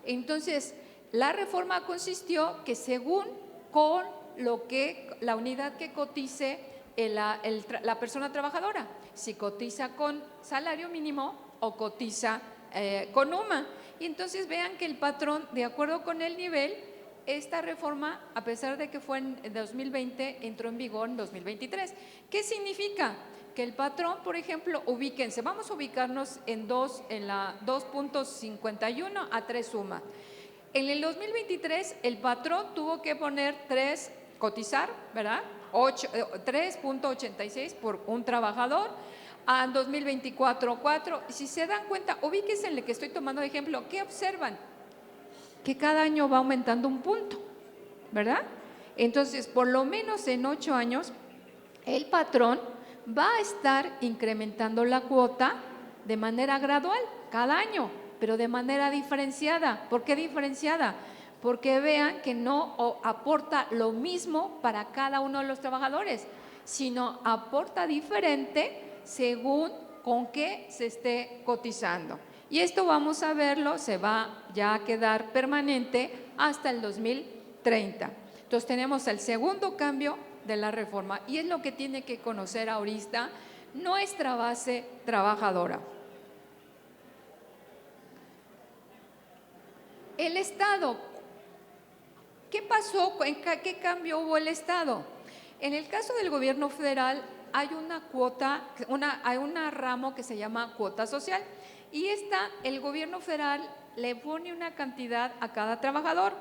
Entonces, la reforma consistió que según con lo que la unidad que cotice la persona trabajadora, si cotiza con salario mínimo o cotiza con UMA. Y entonces vean que el patrón, de acuerdo con el nivel, esta reforma, a pesar de que fue en 2020, entró en vigor en 2023. ¿Qué significa? Que el patrón, por ejemplo, ubíquense, vamos a ubicarnos en la 2.51 a 3 UMA. En el 2023 el patrón tuvo que poner 3, cotizar, ¿verdad? 3.86 por un trabajador, a 2024 4. Y si se dan cuenta, ubíquense en el que estoy tomando de ejemplo, ¿qué observan? Que cada año va aumentando un punto, ¿verdad? Entonces, por lo menos en 8 años, el patrón va a estar incrementando la cuota de manera gradual, cada año, pero de manera diferenciada. ¿Por qué diferenciada? Porque vean que no aporta lo mismo para cada uno de los trabajadores, sino aporta diferente según con qué se esté cotizando. Y esto vamos a verlo, se va ya a quedar permanente hasta el 2030. Entonces tenemos el segundo cambio de la reforma y es lo que tiene que conocer ahorita nuestra base trabajadora. El Estado, ¿qué pasó? ¿Qué cambio hubo el Estado? En el caso del gobierno federal hay una cuota, hay un ramo que se llama cuota social y el gobierno federal le pone una cantidad a cada trabajador.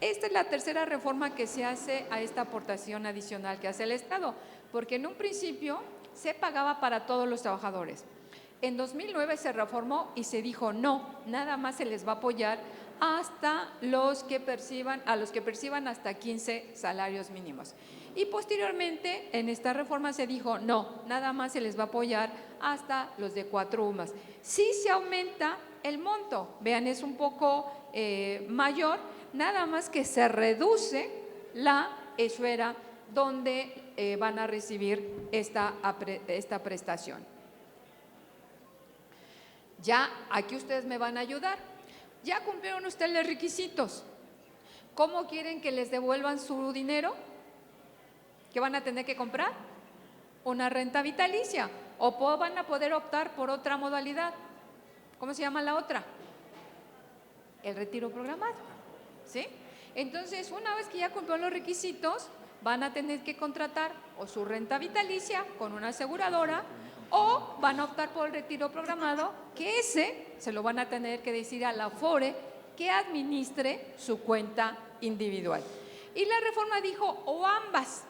Esta es la tercera reforma que se hace a esta aportación adicional que hace el Estado, porque en un principio se pagaba para todos los trabajadores. En 2009 se reformó y se dijo no, nada más se les va a apoyar hasta a los que perciban hasta 15 salarios mínimos. Y posteriormente en esta reforma se dijo no, nada más se les va a apoyar hasta los de 4 UMAS. Sí se aumenta el monto, vean, es un poco mayor, nada más que se reduce la esfera donde van a recibir esta prestación. Ya aquí ustedes me van a ayudar. Ya cumplieron ustedes los requisitos. ¿Cómo quieren que les devuelvan su dinero? ¿Qué van a tener que comprar? Una renta vitalicia. O van a poder optar por otra modalidad. ¿Cómo se llama la otra? El retiro programado. ¿Sí? Entonces, una vez que ya cumplieron los requisitos, van a tener que contratar o su renta vitalicia con una aseguradora o van a optar por el retiro programado, que ese se lo van a tener que decir a la Afore que administre su cuenta individual. Y la reforma dijo o ambas.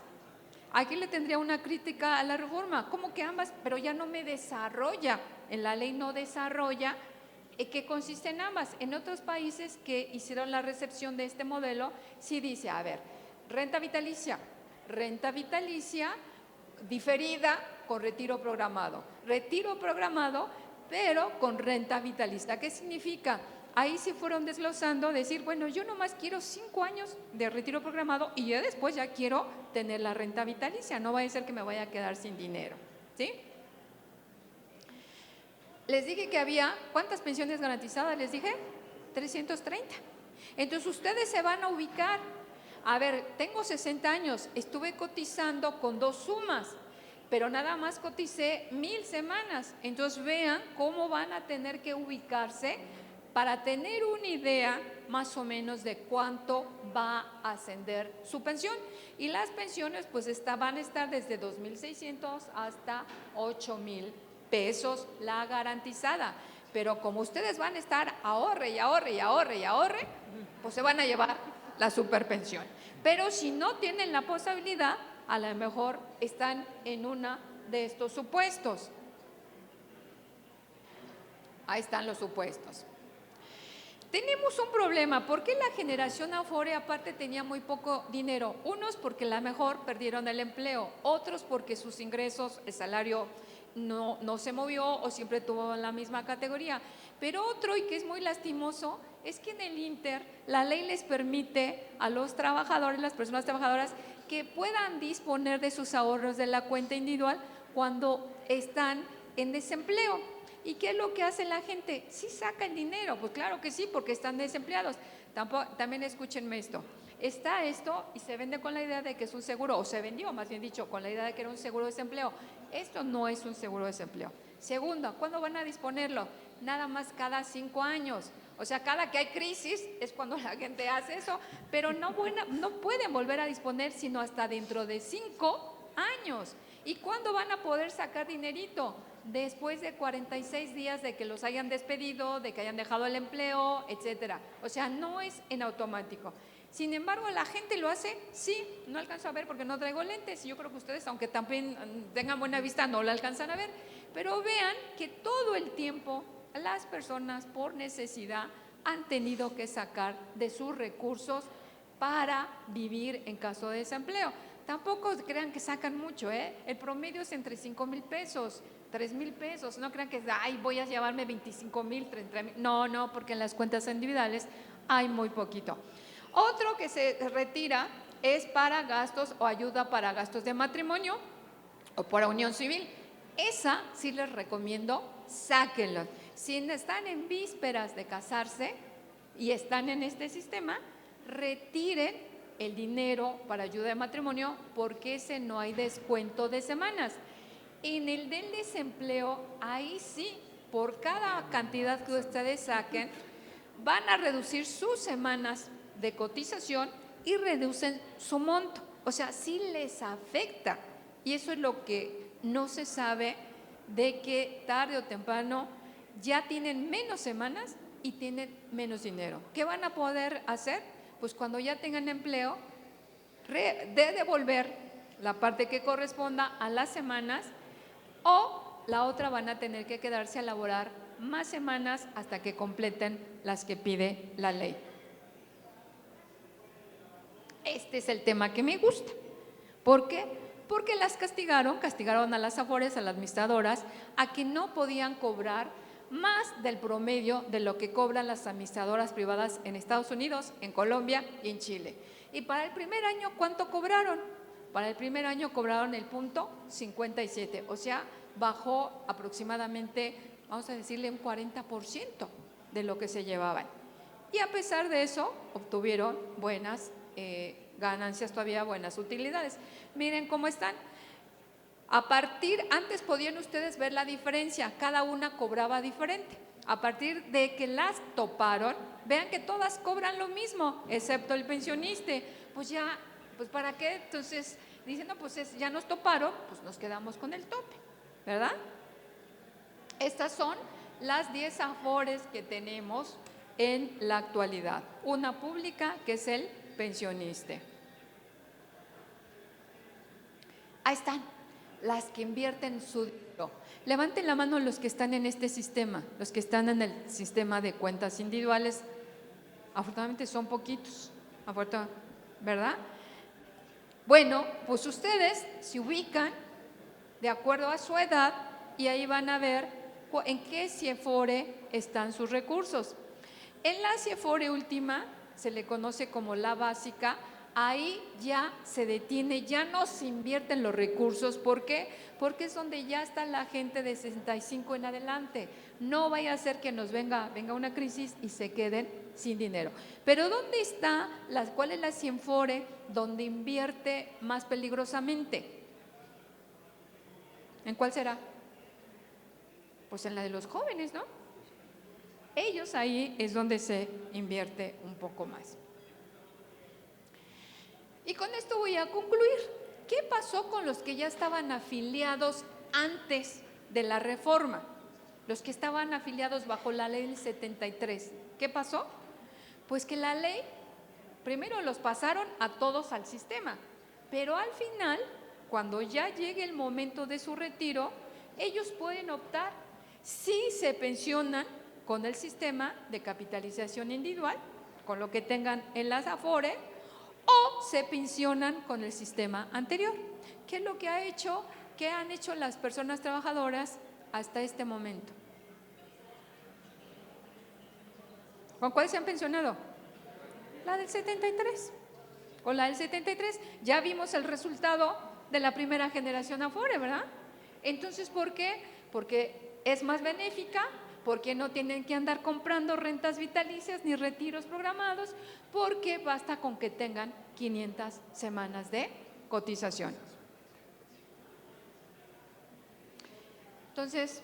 Aquí le tendría una crítica a la reforma, ¿cómo que ambas? Pero ya no me desarrolla, en la ley no desarrolla ¿qué consiste en ambas? En otros países que hicieron la recepción de este modelo, sí dice, a ver, renta vitalicia diferida con retiro programado, pero con renta vitalicia. ¿Qué significa? Ahí sí fueron desglosando, decir, bueno, yo nomás quiero 5 años de retiro programado y yo después ya quiero tener la renta vitalicia, no vaya a ser que me vaya a quedar sin dinero, ¿sí? Les dije que había, ¿cuántas pensiones garantizadas? Les dije, 330. Entonces ustedes se van a ubicar. A ver, tengo 60 años, estuve cotizando con 2 sumas, pero nada más coticé 1000 semanas. Entonces vean cómo van a tener que ubicarse para tener una idea más o menos de cuánto va a ascender su pensión. Y las pensiones pues van a estar desde 2.600 hasta 8,000 pesos la garantizada. Pero como ustedes van a estar ahorre, pues se van a llevar la superpensión. Pero si no tienen la posibilidad, a lo mejor están en una de estos supuestos. Ahí están los supuestos. Tenemos un problema, porque la generación Afore aparte tenía muy poco dinero. Unos porque a lo mejor perdieron el empleo, otros porque sus ingresos, el salario no se movió o siempre tuvo la misma categoría. Pero otro, y que es muy lastimoso, es que en el Inter la ley les permite a los trabajadores, las personas trabajadoras, que puedan disponer de sus ahorros de la cuenta individual cuando están en desempleo. ¿Y qué es lo que hace la gente? Sí sacan dinero, pues claro que sí, porque están desempleados. También escúchenme esto. Está esto y se vende con la idea de que es un seguro, o se vendió, más bien dicho, con la idea de que era un seguro de desempleo. Esto no es un seguro de desempleo. Segundo, ¿cuándo van a disponerlo? Nada más cada 5 años. O sea, cada que hay crisis es cuando la gente hace eso, pero no pueden volver a disponer sino hasta dentro de 5 años. ¿Y cuándo van a poder sacar dinerito? Después de 46 días de que los hayan despedido, de que hayan dejado el empleo, etcétera. O sea, no es en automático. Sin embargo, la gente lo hace, sí, no alcanzo a ver porque no traigo lentes y yo creo que ustedes, aunque también tengan buena vista, no la alcanzan a ver, pero vean que todo el tiempo las personas por necesidad han tenido que sacar de sus recursos para vivir en caso de desempleo. Tampoco crean que sacan mucho, el promedio es entre 5,000 pesos, 3,000 pesos, no crean que ay, voy a llevarme 25,000, 30,000, no, porque en las cuentas individuales hay muy poquito. Otro que se retira es para gastos o ayuda para gastos de matrimonio o para unión civil. Esa sí les recomiendo, sáquenla. Si están en vísperas de casarse y están en este sistema, retiren el dinero para ayuda de matrimonio porque ese no hay descuento de semanas. En el del desempleo, ahí sí, por cada cantidad que ustedes saquen, van a reducir sus semanas de cotización y reducen su monto. O sea, sí les afecta. Y eso es lo que no se sabe, de que tarde o temprano ya tienen menos semanas y tienen menos dinero. ¿Qué van a poder hacer? Pues cuando ya tengan empleo, de devolver la parte que corresponda a las semanas, o la otra van a tener que quedarse a laborar más semanas hasta que completen las que pide la ley. Este es el tema que me gusta. ¿Por qué? Porque las castigaron a las Afores, a las administradoras, a que no podían cobrar más del promedio de lo que cobran las administradoras privadas en Estados Unidos, en Colombia y en Chile. Y para el primer año, ¿cuánto cobraron? Para el primer año cobraron el punto 57, o sea, bajó aproximadamente, vamos a decirle, un 40% de lo que se llevaban. Y a pesar de eso, obtuvieron buenas ganancias, todavía buenas utilidades. Miren cómo están. Antes podían ustedes ver la diferencia, cada una cobraba diferente. A partir de que las toparon, vean que todas cobran lo mismo, excepto el pensionista. Pues ya, pues ¿para qué? Entonces dicen, no, pues ya nos toparon, pues nos quedamos con el tope, ¿verdad? Estas son las 10 Afores que tenemos en la actualidad. Una pública, que es el pensionista. Ahí están las que invierten su dinero. Levanten la mano los que están en este sistema, los que están en el sistema de cuentas individuales. Afortunadamente son poquitos, ¿verdad? Bueno, pues ustedes se ubican de acuerdo a su edad y ahí van a ver en qué CIEFORE están sus recursos. En la CIEFORE última, se le conoce como la básica, ahí ya se detiene, ya no se invierten los recursos. ¿Por qué? Porque es donde ya está la gente de 65 en adelante. No vaya a ser que nos venga una crisis y se queden sin dinero. Pero ¿dónde está? ¿Cuál es la CIEFORE donde invierte más peligrosamente? ¿En cuál será? Pues en la de los jóvenes, ¿no? Ellos ahí es donde se invierte un poco más. Y con esto voy a concluir. ¿Qué pasó con los que ya estaban afiliados antes de la reforma? Los que estaban afiliados bajo la ley del 73. ¿Qué pasó? Pues que la ley, primero los pasaron a todos al sistema, pero al final, cuando ya llegue el momento de su retiro, ellos pueden optar si se pensionan con el sistema de capitalización individual, con lo que tengan en las Afore, o se pensionan con el sistema anterior. ¿Qué es lo que ha hecho ¿qué han hecho las personas trabajadoras hasta este momento? ¿Con cuál se han pensionado? La del 73. Con la del 73 ya vimos el resultado de la primera generación Afore, ¿verdad? Entonces, ¿por qué? Porque es más benéfica, porque no tienen que andar comprando rentas vitalicias ni retiros programados, porque basta con que tengan 500 semanas de cotización. Entonces,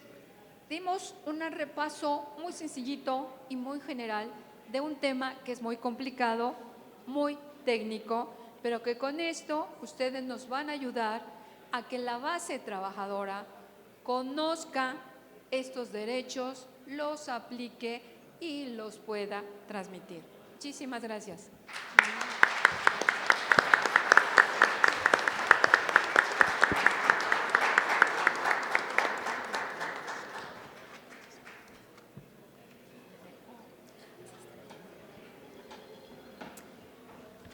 dimos un repaso muy sencillito y muy general de un tema que es muy complicado, muy técnico, pero que con esto ustedes nos van a ayudar a que la base trabajadora conozca estos derechos, los aplique y los pueda transmitir. Muchísimas gracias.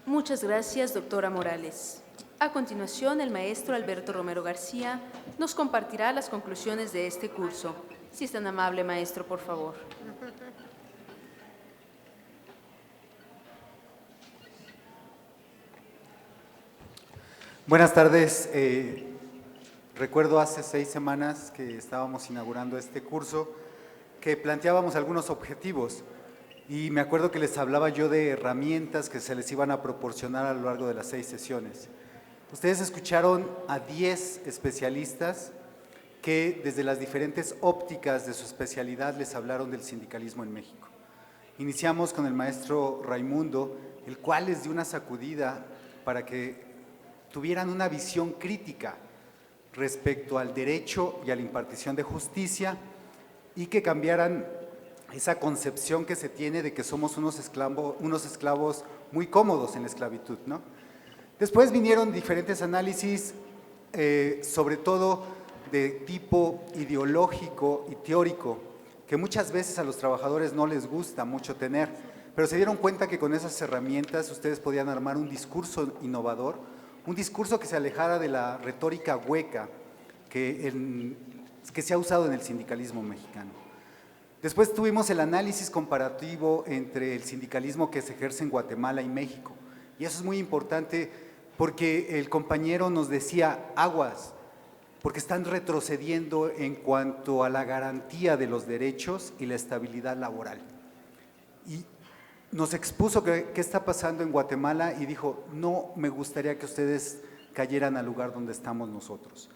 Muchas gracias, doctora Morales. A continuación, el maestro Alberto Romero García nos compartirá las conclusiones de este curso. Si es tan amable, maestro, por favor. Buenas tardes. Recuerdo hace 6 semanas que estábamos inaugurando este curso que planteábamos algunos objetivos y me acuerdo que les hablaba yo de herramientas que se les iban a proporcionar a lo largo de las 6 sesiones. Ustedes escucharon a 10 especialistas que desde las diferentes ópticas de su especialidad les hablaron del sindicalismo en México. Iniciamos con el maestro Raimundo, el cual les dio una sacudida para que tuvieran una visión crítica respecto al derecho y a la impartición de justicia y que cambiaran esa concepción que se tiene de que somos unos esclavos muy cómodos en la esclavitud, ¿no? Después vinieron diferentes análisis, sobre todo de tipo ideológico y teórico, que muchas veces a los trabajadores no les gusta mucho tener, pero se dieron cuenta que con esas herramientas ustedes podían armar un discurso innovador, un discurso que se alejara de la retórica hueca que se ha usado en el sindicalismo mexicano. Después tuvimos el análisis comparativo entre el sindicalismo que se ejerce en Guatemala y México. Y eso es muy importante porque el compañero nos decía, aguas, porque están retrocediendo en cuanto a la garantía de los derechos y la estabilidad laboral. Y nos expuso qué está pasando en Guatemala y dijo, no me gustaría que ustedes cayeran al lugar donde estamos nosotros.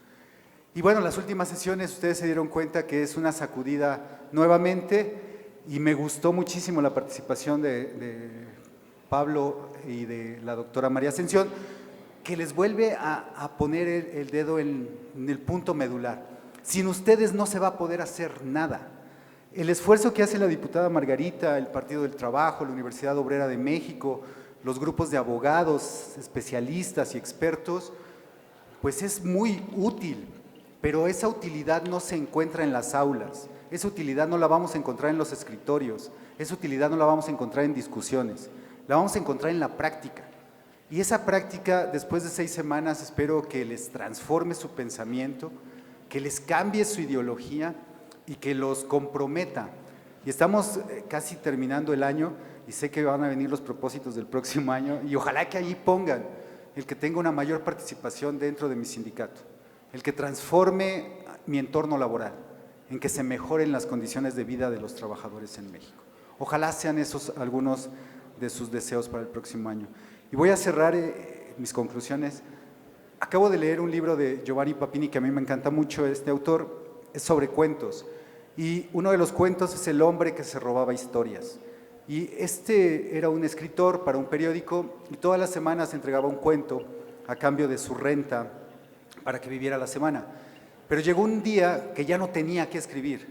Y bueno, las últimas sesiones ustedes se dieron cuenta que es una sacudida nuevamente y me gustó muchísimo la participación de Pablo y de la doctora María Ascensión, que les vuelve a poner el dedo en el punto medular. Sin ustedes no se va a poder hacer nada. El esfuerzo que hace la diputada Margarita, el Partido del Trabajo, la Universidad Obrera de México, los grupos de abogados, especialistas y expertos, pues es muy útil, pero esa utilidad no se encuentra en las aulas, esa utilidad no la vamos a encontrar en los escritorios, esa utilidad no la vamos a encontrar en discusiones, la vamos a encontrar en la práctica. Y esa práctica, después de 6 semanas, espero que les transforme su pensamiento, que les cambie su ideología y que los comprometa. Y estamos casi terminando el año y sé que van a venir los propósitos del próximo año y ojalá que allí pongan el que tenga una mayor participación dentro de mi sindicato, el que transforme mi entorno laboral, en que se mejoren las condiciones de vida de los trabajadores en México. Ojalá sean esos algunos de sus deseos para el próximo año. Y voy a cerrar mis conclusiones. Acabo de leer un libro de Giovanni Papini que a mí me encanta mucho, este autor, es sobre cuentos. Y uno de los cuentos es El hombre que se robaba historias. Y este era un escritor para un periódico y todas las semanas entregaba un cuento a cambio de su renta para que viviera la semana. Pero llegó un día que ya no tenía que escribir.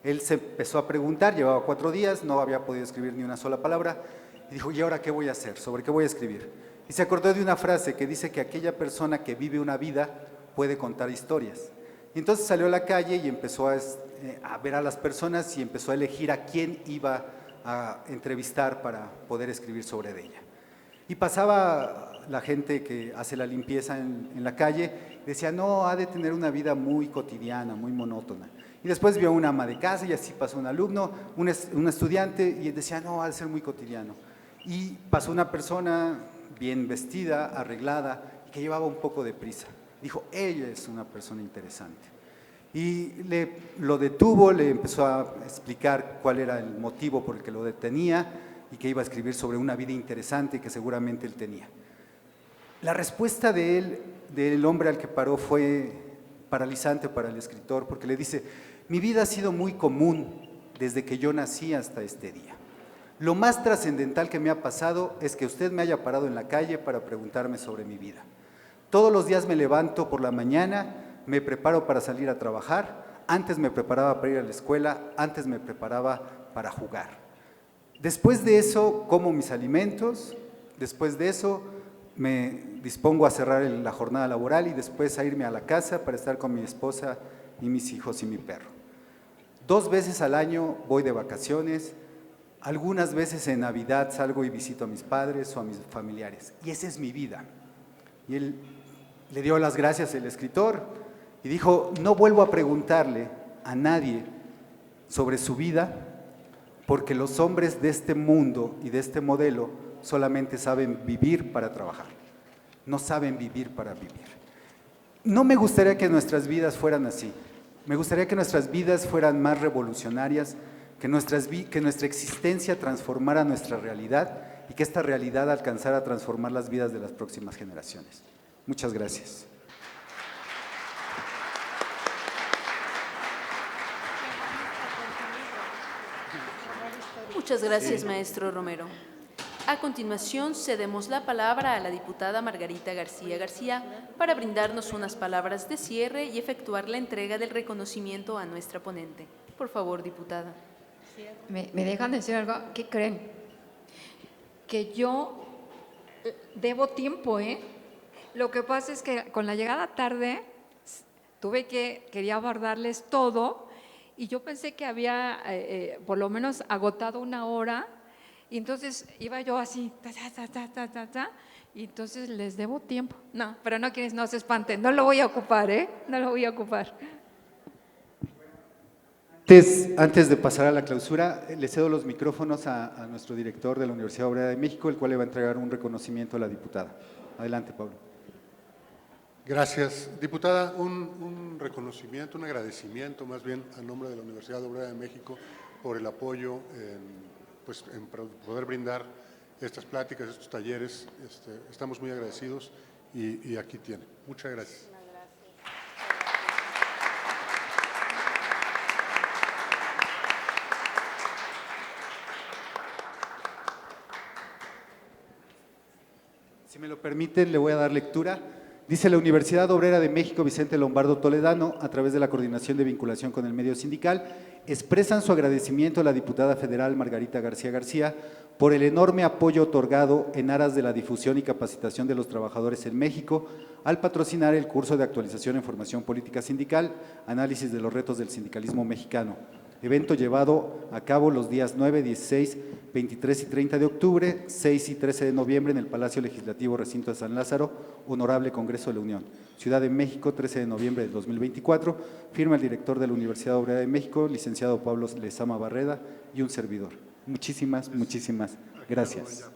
Él se empezó a preguntar, llevaba 4 días, no había podido escribir ni una sola palabra, y dijo, ¿y ahora qué voy a hacer? ¿Sobre qué voy a escribir? Y se acordó de una frase que dice que aquella persona que vive una vida puede contar historias. Y entonces salió a la calle y empezó a ver a las personas y empezó a elegir a quién iba a entrevistar para poder escribir sobre ella. Y pasaba la gente que hace la limpieza en la calle decía, no, ha de tener una vida muy cotidiana, muy monótona. Y después vio una ama de casa y así pasó un alumno, un estudiante, y decía, no, ha de ser muy cotidiano. Y pasó una persona bien vestida, arreglada, y que llevaba un poco de prisa. Dijo, ella es una persona interesante. Y lo detuvo, le empezó a explicar cuál era el motivo por el que lo detenía y que iba a escribir sobre una vida interesante que seguramente él tenía. La respuesta de él, del hombre al que paró, fue paralizante para el escritor, porque le dice, mi vida ha sido muy común desde que yo nací hasta este día. Lo más trascendental que me ha pasado es que usted me haya parado en la calle para preguntarme sobre mi vida. Todos los días me levanto por la mañana, me preparo para salir a trabajar, antes me preparaba para ir a la escuela, antes me preparaba para jugar. Después de eso, como mis alimentos, después de eso, me dispongo a cerrar la jornada laboral y después a irme a la casa para estar con mi esposa y mis hijos y mi perro. 2 veces al año voy de vacaciones, algunas veces en Navidad salgo y visito a mis padres o a mis familiares, y esa es mi vida. Y él le dio las gracias al escritor y dijo, no vuelvo a preguntarle a nadie sobre su vida, porque los hombres de este mundo y de este modelo solamente saben vivir para trabajar, no saben vivir para vivir. No me gustaría que nuestras vidas fueran así, me gustaría que nuestras vidas fueran más revolucionarias, que nuestra existencia transformara nuestra realidad y que esta realidad alcanzara a transformar las vidas de las próximas generaciones. Muchas gracias. Muchas gracias, maestro Romero. A continuación, cedemos la palabra a la diputada Margarita García García para brindarnos unas palabras de cierre y efectuar la entrega del reconocimiento a nuestra ponente. Por favor, diputada. ¿Me dejan decir algo? ¿Qué creen? Que yo debo tiempo, ¿eh? Lo que pasa es que con la llegada tarde quería abordarles todo y yo pensé que había por lo menos agotado 1 hora y entonces iba yo así, y entonces les debo tiempo. No, pero no se espanten, no lo voy a ocupar, ¿eh? No lo voy a ocupar. Antes de pasar a la clausura, le cedo los micrófonos a nuestro director de la Universidad Obrera de México, el cual le va a entregar un reconocimiento a la diputada. Adelante, Pablo. Gracias. Diputada, un reconocimiento, un agradecimiento más bien a nombre de la Universidad Obrera de México por el apoyo en poder brindar estas pláticas, estos talleres. Estamos muy agradecidos y aquí tiene. Muchas gracias. Si me lo permiten, le voy a dar lectura. Dice la Universidad Obrera de México Vicente Lombardo Toledano, a través de la Coordinación de Vinculación con el Medio Sindical, expresan su agradecimiento a la diputada federal Margarita García García por el enorme apoyo otorgado en aras de la difusión y capacitación de los trabajadores en México al patrocinar el curso de actualización en formación política sindical, análisis de los retos del sindicalismo mexicano, evento llevado a cabo los días 9, 16, 23 y 30 de octubre, 6 y 13 de noviembre en el Palacio Legislativo Recinto de San Lázaro, Honorable Congreso de la Unión, Ciudad de México, 13 de noviembre de 2024, firma el director de la Universidad Obrera de México, licenciado Pablo Lezama Barreda, y un servidor. Muchísimas gracias.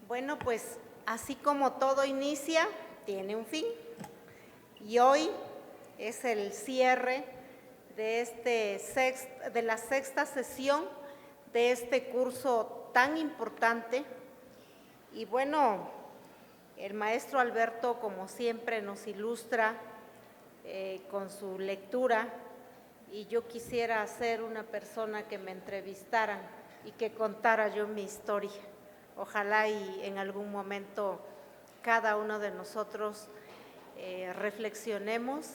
Bueno, pues así como todo inicia, tiene un fin. Y hoy es el cierre de, de la 6ª sesión de este curso tan importante. Y bueno, el maestro Alberto, como siempre, nos ilustra con su lectura, y yo quisiera ser una persona que me entrevistaran y que contara yo mi historia. Ojalá y en algún momento cada uno de nosotros reflexionemos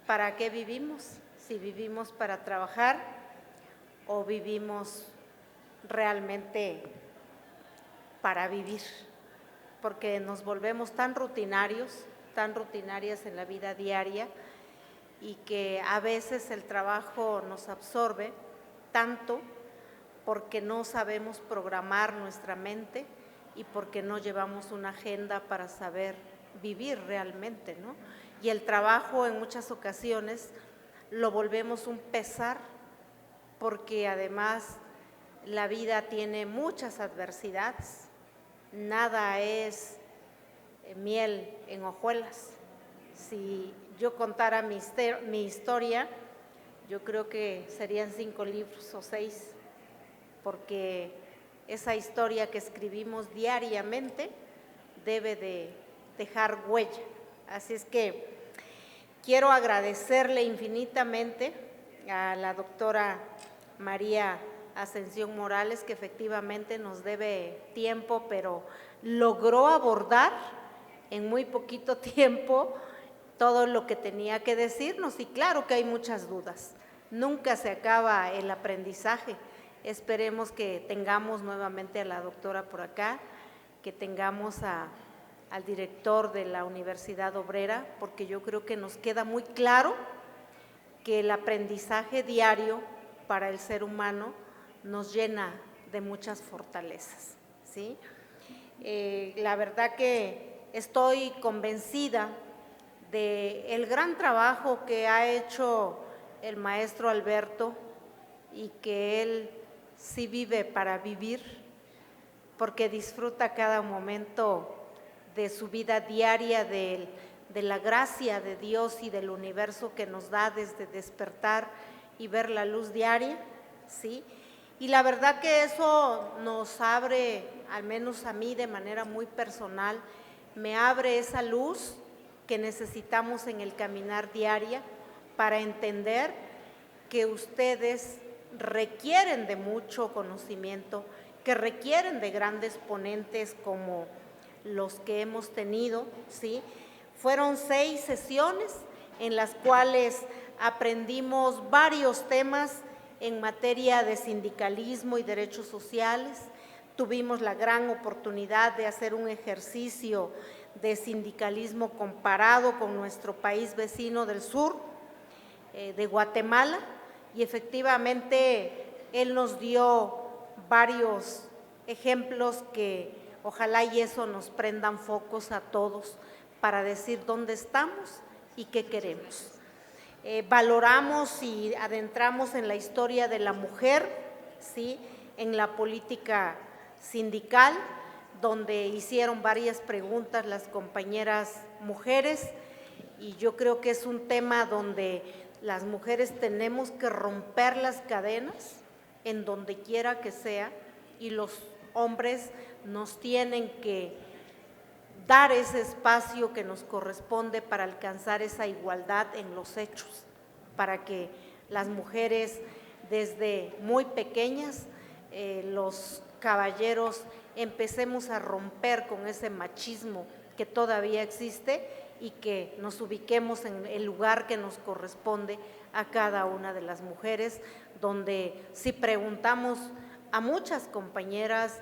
para qué vivimos, si vivimos para trabajar o vivimos realmente para vivir, porque nos volvemos tan rutinarios, tan rutinarias en la vida diaria, y que a veces el trabajo nos absorbe tanto porque no sabemos programar nuestra mente y porque no llevamos una agenda para saber vivir realmente, ¿no? Y el trabajo en muchas ocasiones lo volvemos un pesar, porque además la vida tiene muchas adversidades, nada es miel en hojuelas. Si yo contara mi historia, yo creo que serían 5 libros o 6, porque esa historia que escribimos diariamente debe de dejar huella. Así es que quiero agradecerle infinitamente a la doctora María Ascensión Morales, que efectivamente nos debe tiempo, pero logró abordar en muy poquito tiempo todo lo que tenía que decirnos. Y claro que hay muchas dudas, nunca se acaba el aprendizaje. Esperemos que tengamos nuevamente a la doctora por acá, que tengamos al director de la Universidad Obrera, porque yo creo que nos queda muy claro que el aprendizaje diario para el ser humano nos llena de muchas fortalezas, ¿sí? La verdad que estoy convencida del gran trabajo que ha hecho el maestro Alberto, y que él sí vive para vivir, porque disfruta cada momento de su vida diaria, de la gracia de Dios y del universo que nos da desde despertar y ver la luz diaria, ¿sí? Y la verdad que eso nos abre, al menos a mí de manera muy personal, me abre esa luz que necesitamos en el caminar diaria para entender que ustedes requieren de mucho conocimiento, que requieren de grandes ponentes como los que hemos tenido, ¿sí? Fueron 6 sesiones en las cuales aprendimos varios temas en materia de sindicalismo y derechos sociales. Tuvimos la gran oportunidad de hacer un ejercicio de sindicalismo comparado con nuestro país vecino del sur, de Guatemala, y efectivamente él nos dio varios ejemplos que ojalá y eso nos prendan focos a todos para decir dónde estamos y qué queremos. Valoramos y adentramos en la historia de la mujer, ¿sí?, en la política sindical, donde hicieron varias preguntas las compañeras mujeres, y yo creo que es un tema donde las mujeres tenemos que romper las cadenas en donde quiera que sea, y los hombres nos tienen que dar ese espacio que nos corresponde para alcanzar esa igualdad en los hechos, para que las mujeres desde muy pequeñas, los caballeros, empecemos a romper con ese machismo que todavía existe y que nos ubiquemos en el lugar que nos corresponde a cada una de las mujeres, donde si preguntamos a muchas compañeras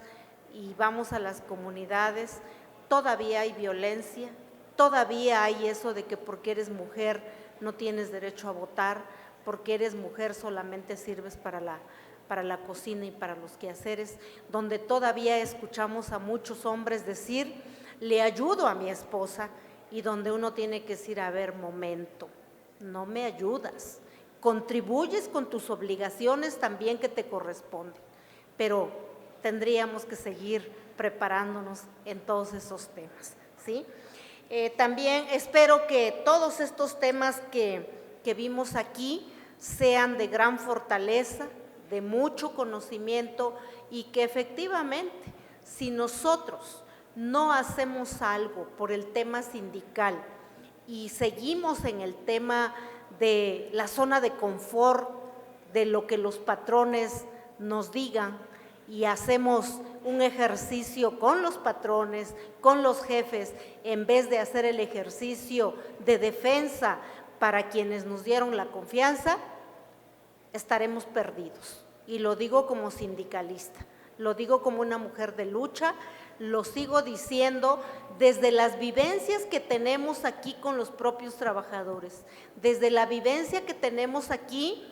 y vamos a las comunidades, todavía hay violencia, todavía hay eso de que porque eres mujer no tienes derecho a votar, porque eres mujer solamente sirves para la cocina y para los quehaceres, donde todavía escuchamos a muchos hombres decir, le ayudo a mi esposa, y donde uno tiene que decir, a ver, momento, no me ayudas, contribuyes con tus obligaciones también que te corresponden, pero tendríamos que seguir preparándonos en todos esos temas, ¿sí? También espero que todos estos temas que vimos aquí sean de gran fortaleza, de mucho conocimiento, y que efectivamente, si nosotros no hacemos algo por el tema sindical y seguimos en el tema de la zona de confort, de lo que los patrones nos digan, y hacemos un ejercicio con los patrones, con los jefes, en vez de hacer el ejercicio de defensa para quienes nos dieron la confianza, estaremos perdidos. y lo digo como sindicalista, lo digo como una mujer de lucha, lo sigo diciendo desde las vivencias que tenemos aquí con los propios trabajadores, desde la vivencia que tenemos aquí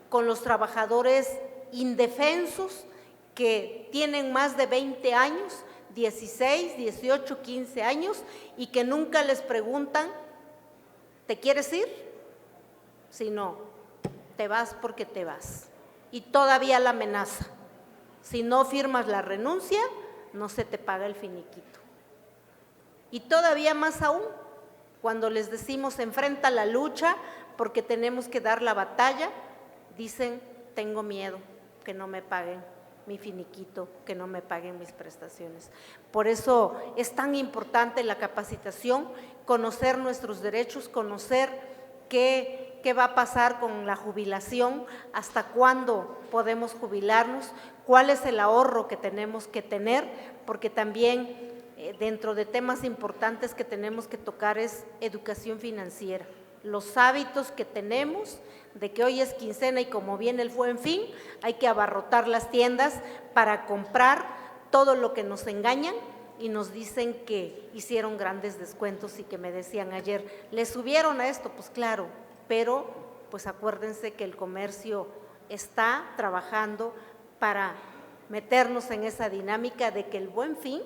con los trabajadores indefensos que tienen más de 20 años, 16, 18, 15 años y que nunca les preguntan, ¿te quieres ir? Si no, te vas porque te vas. Y todavía la amenaza, si no firmas la renuncia, no se te paga el finiquito. Y todavía más aún, cuando les decimos enfrenta la lucha porque tenemos que dar la batalla, dicen tengo miedo que no me paguen mi finiquito, que no me paguen mis prestaciones. Por eso es tan importante la capacitación, conocer nuestros derechos, conocer qué va a pasar con la jubilación, hasta cuándo podemos jubilarnos, cuál es el ahorro que tenemos que tener, porque también dentro de temas importantes que tenemos que tocar es educación financiera, los hábitos que tenemos de que hoy es quincena y como viene el Buen Fin, hay que abarrotar las tiendas para comprar todo lo que nos engañan y nos dicen que hicieron grandes descuentos y que me decían ayer, ¿le subieron a esto? Pues claro, pero pues acuérdense que el comercio está trabajando para meternos en esa dinámica de que el Buen Fin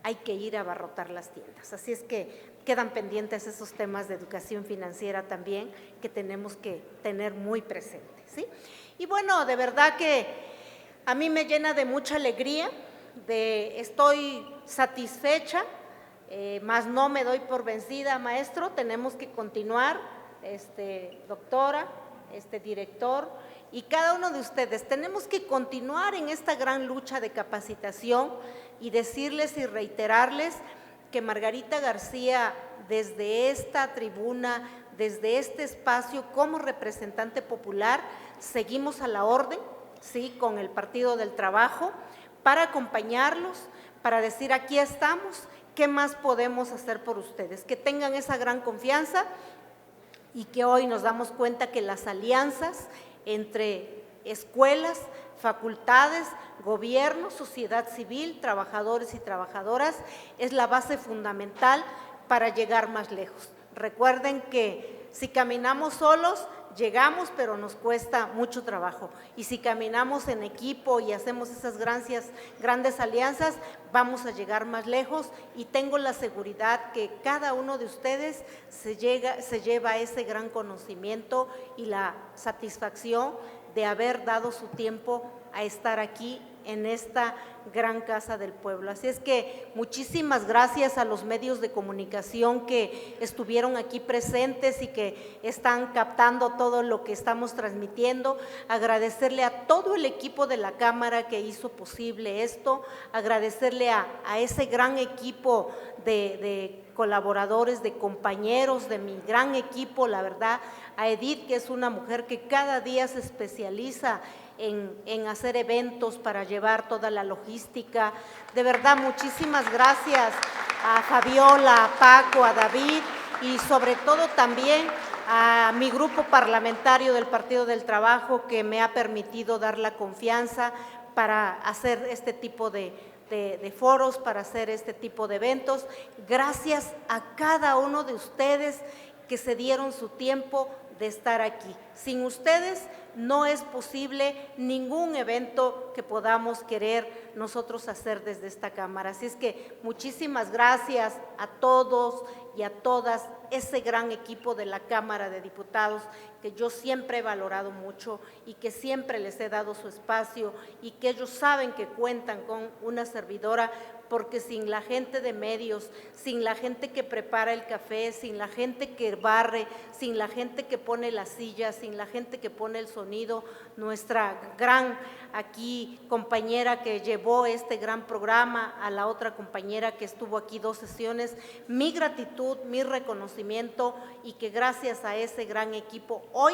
hay que ir a abarrotar las tiendas. Así es que quedan pendientes esos temas de educación financiera también que tenemos que tener muy presentes, ¿sí? Y bueno, de verdad que a mí me llena de mucha alegría, estoy satisfecha, más no me doy por vencida, maestro, tenemos que continuar, doctora, director, y cada uno de ustedes, tenemos que continuar en esta gran lucha de capacitación y decirles y reiterarles que Margarita García, desde esta tribuna, desde este espacio, como representante popular, seguimos a la orden, ¿sí?, con el Partido del Trabajo, para acompañarlos, para decir aquí estamos, ¿qué más podemos hacer por ustedes? Que tengan esa gran confianza y que hoy nos damos cuenta que las alianzas entre escuelas, facultades, gobierno, sociedad civil, trabajadores y trabajadoras, es la base fundamental para llegar más lejos. Recuerden que si caminamos solos, llegamos, pero nos cuesta mucho trabajo. Y si caminamos en equipo y hacemos esas grandes alianzas, vamos a llegar más lejos y tengo la seguridad que cada uno de ustedes se lleva ese gran conocimiento y la satisfacción de haber dado su tiempo a estar aquí en esta gran casa del pueblo. Así es que muchísimas gracias a los medios de comunicación que estuvieron aquí presentes y que están captando todo lo que estamos transmitiendo, agradecerle a todo el equipo de la Cámara que hizo posible esto, agradecerle a ese gran equipo de colaboradores, de compañeros, de mi gran equipo, la verdad, a Edith, que es una mujer que cada día se especializa en hacer eventos para llevar toda la logística. De verdad, muchísimas gracias a Fabiola, a Paco, a David y sobre todo también a mi grupo parlamentario del Partido del Trabajo que me ha permitido dar la confianza para hacer este tipo de foros, para hacer este tipo de eventos. Gracias a cada uno de ustedes que se dieron su tiempo de estar aquí. Sin ustedes no es posible ningún evento que podamos querer nosotros hacer desde esta Cámara. Así es que muchísimas gracias a todos y a todas, ese gran equipo de la Cámara de Diputados que yo siempre he valorado mucho y que siempre les he dado su espacio y que ellos saben que cuentan con una servidora, porque sin la gente de medios, sin la gente que prepara el café, sin la gente que barre, sin la gente que pone las sillas, sin la gente que pone el sonido, nuestra gran aquí compañera que llevó este gran programa, a la otra compañera que estuvo aquí 2 sesiones, mi gratitud, mi reconocimiento y que gracias a ese gran equipo hoy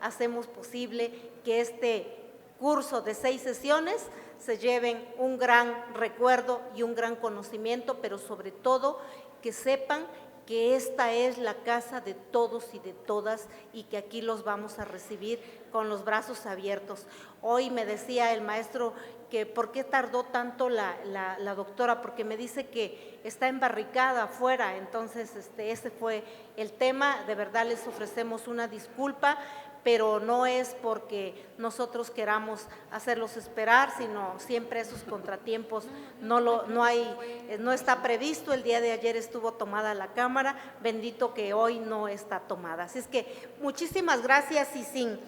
hacemos posible que este curso de 6 sesiones se lleven un gran recuerdo y un gran conocimiento, pero sobre todo que sepan que esta es la casa de todos y de todas y que aquí los vamos a recibir con los brazos abiertos. Hoy me decía el maestro que por qué tardó tanto la doctora, porque me dice que está embarricada afuera, entonces ese fue el tema. De verdad les ofrecemos una disculpa, pero no es porque nosotros queramos hacerlos esperar, sino siempre esos contratiempos no está previsto. El día de ayer estuvo tomada la Cámara, bendito que hoy no está tomada. Así es que muchísimas gracias y sin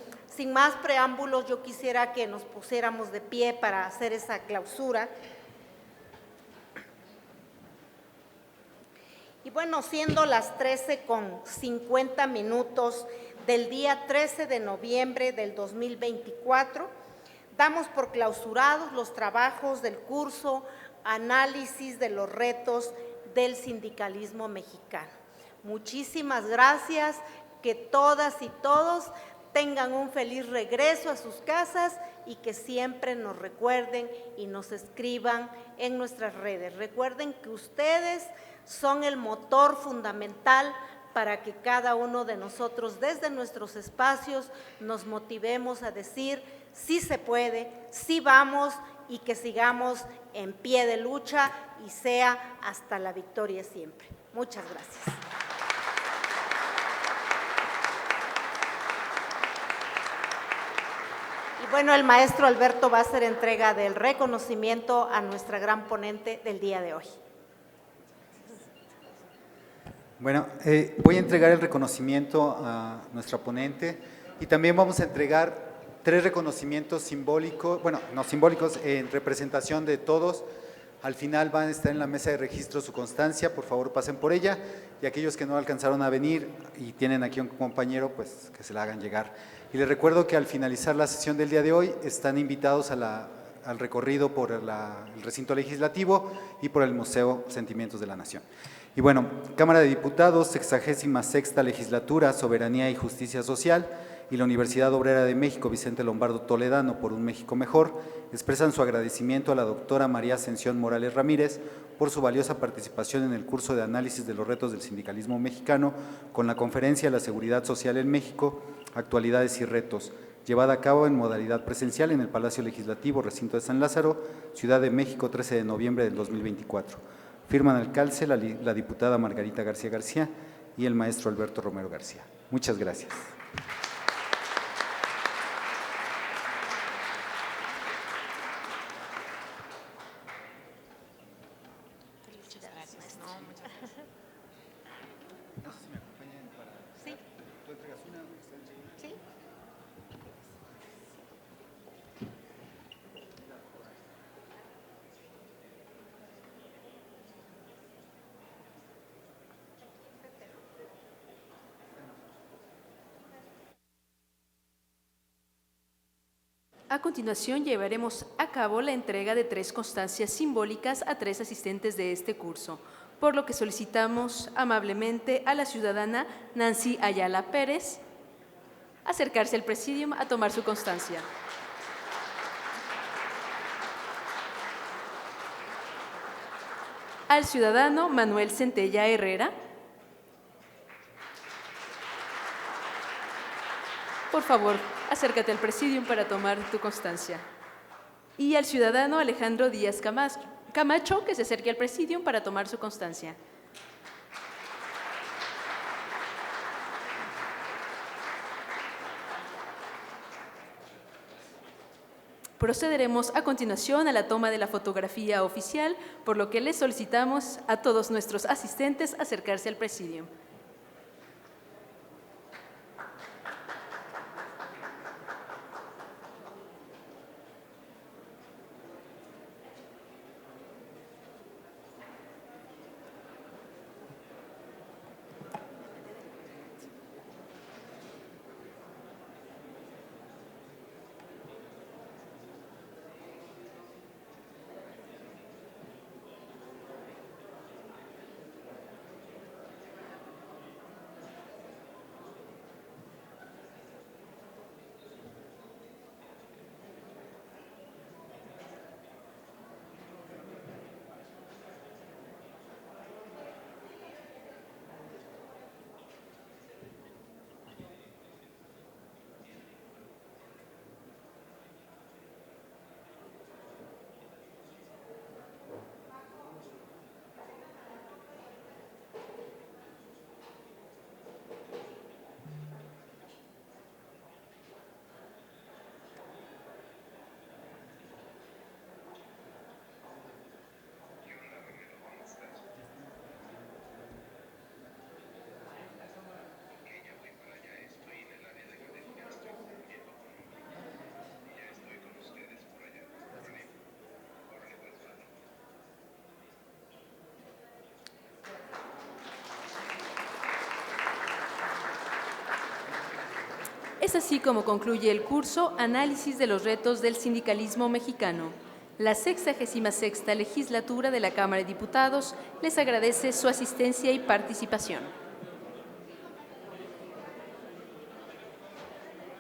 más preámbulos yo quisiera que nos pusiéramos de pie para hacer esa clausura. Y bueno, siendo las 13:50 del día 13 de noviembre del 2024, damos por clausurados los trabajos del curso Análisis de los retos del sindicalismo mexicano. Muchísimas gracias, que todas y todos tengan un feliz regreso a sus casas y que siempre nos recuerden y nos escriban en nuestras redes. Recuerden que ustedes son el motor fundamental para que cada uno de nosotros desde nuestros espacios nos motivemos a decir sí se puede, sí vamos y que sigamos en pie de lucha y sea hasta la victoria siempre. Muchas gracias. Y bueno, el maestro Alberto va a hacer entrega del reconocimiento a nuestra gran ponente del día de hoy. Bueno, voy a entregar el reconocimiento a nuestra ponente y también vamos a entregar 3 reconocimientos simbólicos, bueno, no simbólicos, en representación de todos. Al final van a estar en la mesa de registro su constancia, por favor pasen por ella, y aquellos que no alcanzaron a venir y tienen aquí un compañero, pues que se la hagan llegar. Y les recuerdo que al finalizar la sesión del día de hoy están invitados al recorrido por el recinto legislativo y por el Museo Sentimientos de la Nación. Y bueno, Cámara de Diputados, 66ª Legislatura, Soberanía y Justicia Social, y la Universidad Obrera de México, Vicente Lombardo Toledano, por un México Mejor, expresan su agradecimiento a la doctora María Ascensión Morales Ramírez por su valiosa participación en el curso de análisis de los retos del sindicalismo mexicano con la Conferencia La Seguridad Social en México, Actualidades y Retos, llevada a cabo en modalidad presencial en el Palacio Legislativo, Recinto de San Lázaro, Ciudad de México, 13 de noviembre del 2024. Firman el calce la diputada Margarita García García y el maestro Alberto Romero García. Muchas gracias. A continuación llevaremos a cabo la entrega de 3 constancias simbólicas a 3 asistentes de este curso, por lo que solicitamos amablemente a la ciudadana Nancy Ayala Pérez acercarse al presidium a tomar su constancia. Al ciudadano Manuel Centella Herrera. Por favor, acércate al presidium para tomar tu constancia. Y al ciudadano Alejandro Díaz Camacho, que se acerque al presidium para tomar su constancia. Procederemos a continuación a la toma de la fotografía oficial, por lo que les solicitamos a todos nuestros asistentes acercarse al presidium. Es así como concluye el curso Análisis de los retos del sindicalismo mexicano. La 66ª legislatura de la Cámara de Diputados les agradece su asistencia y participación.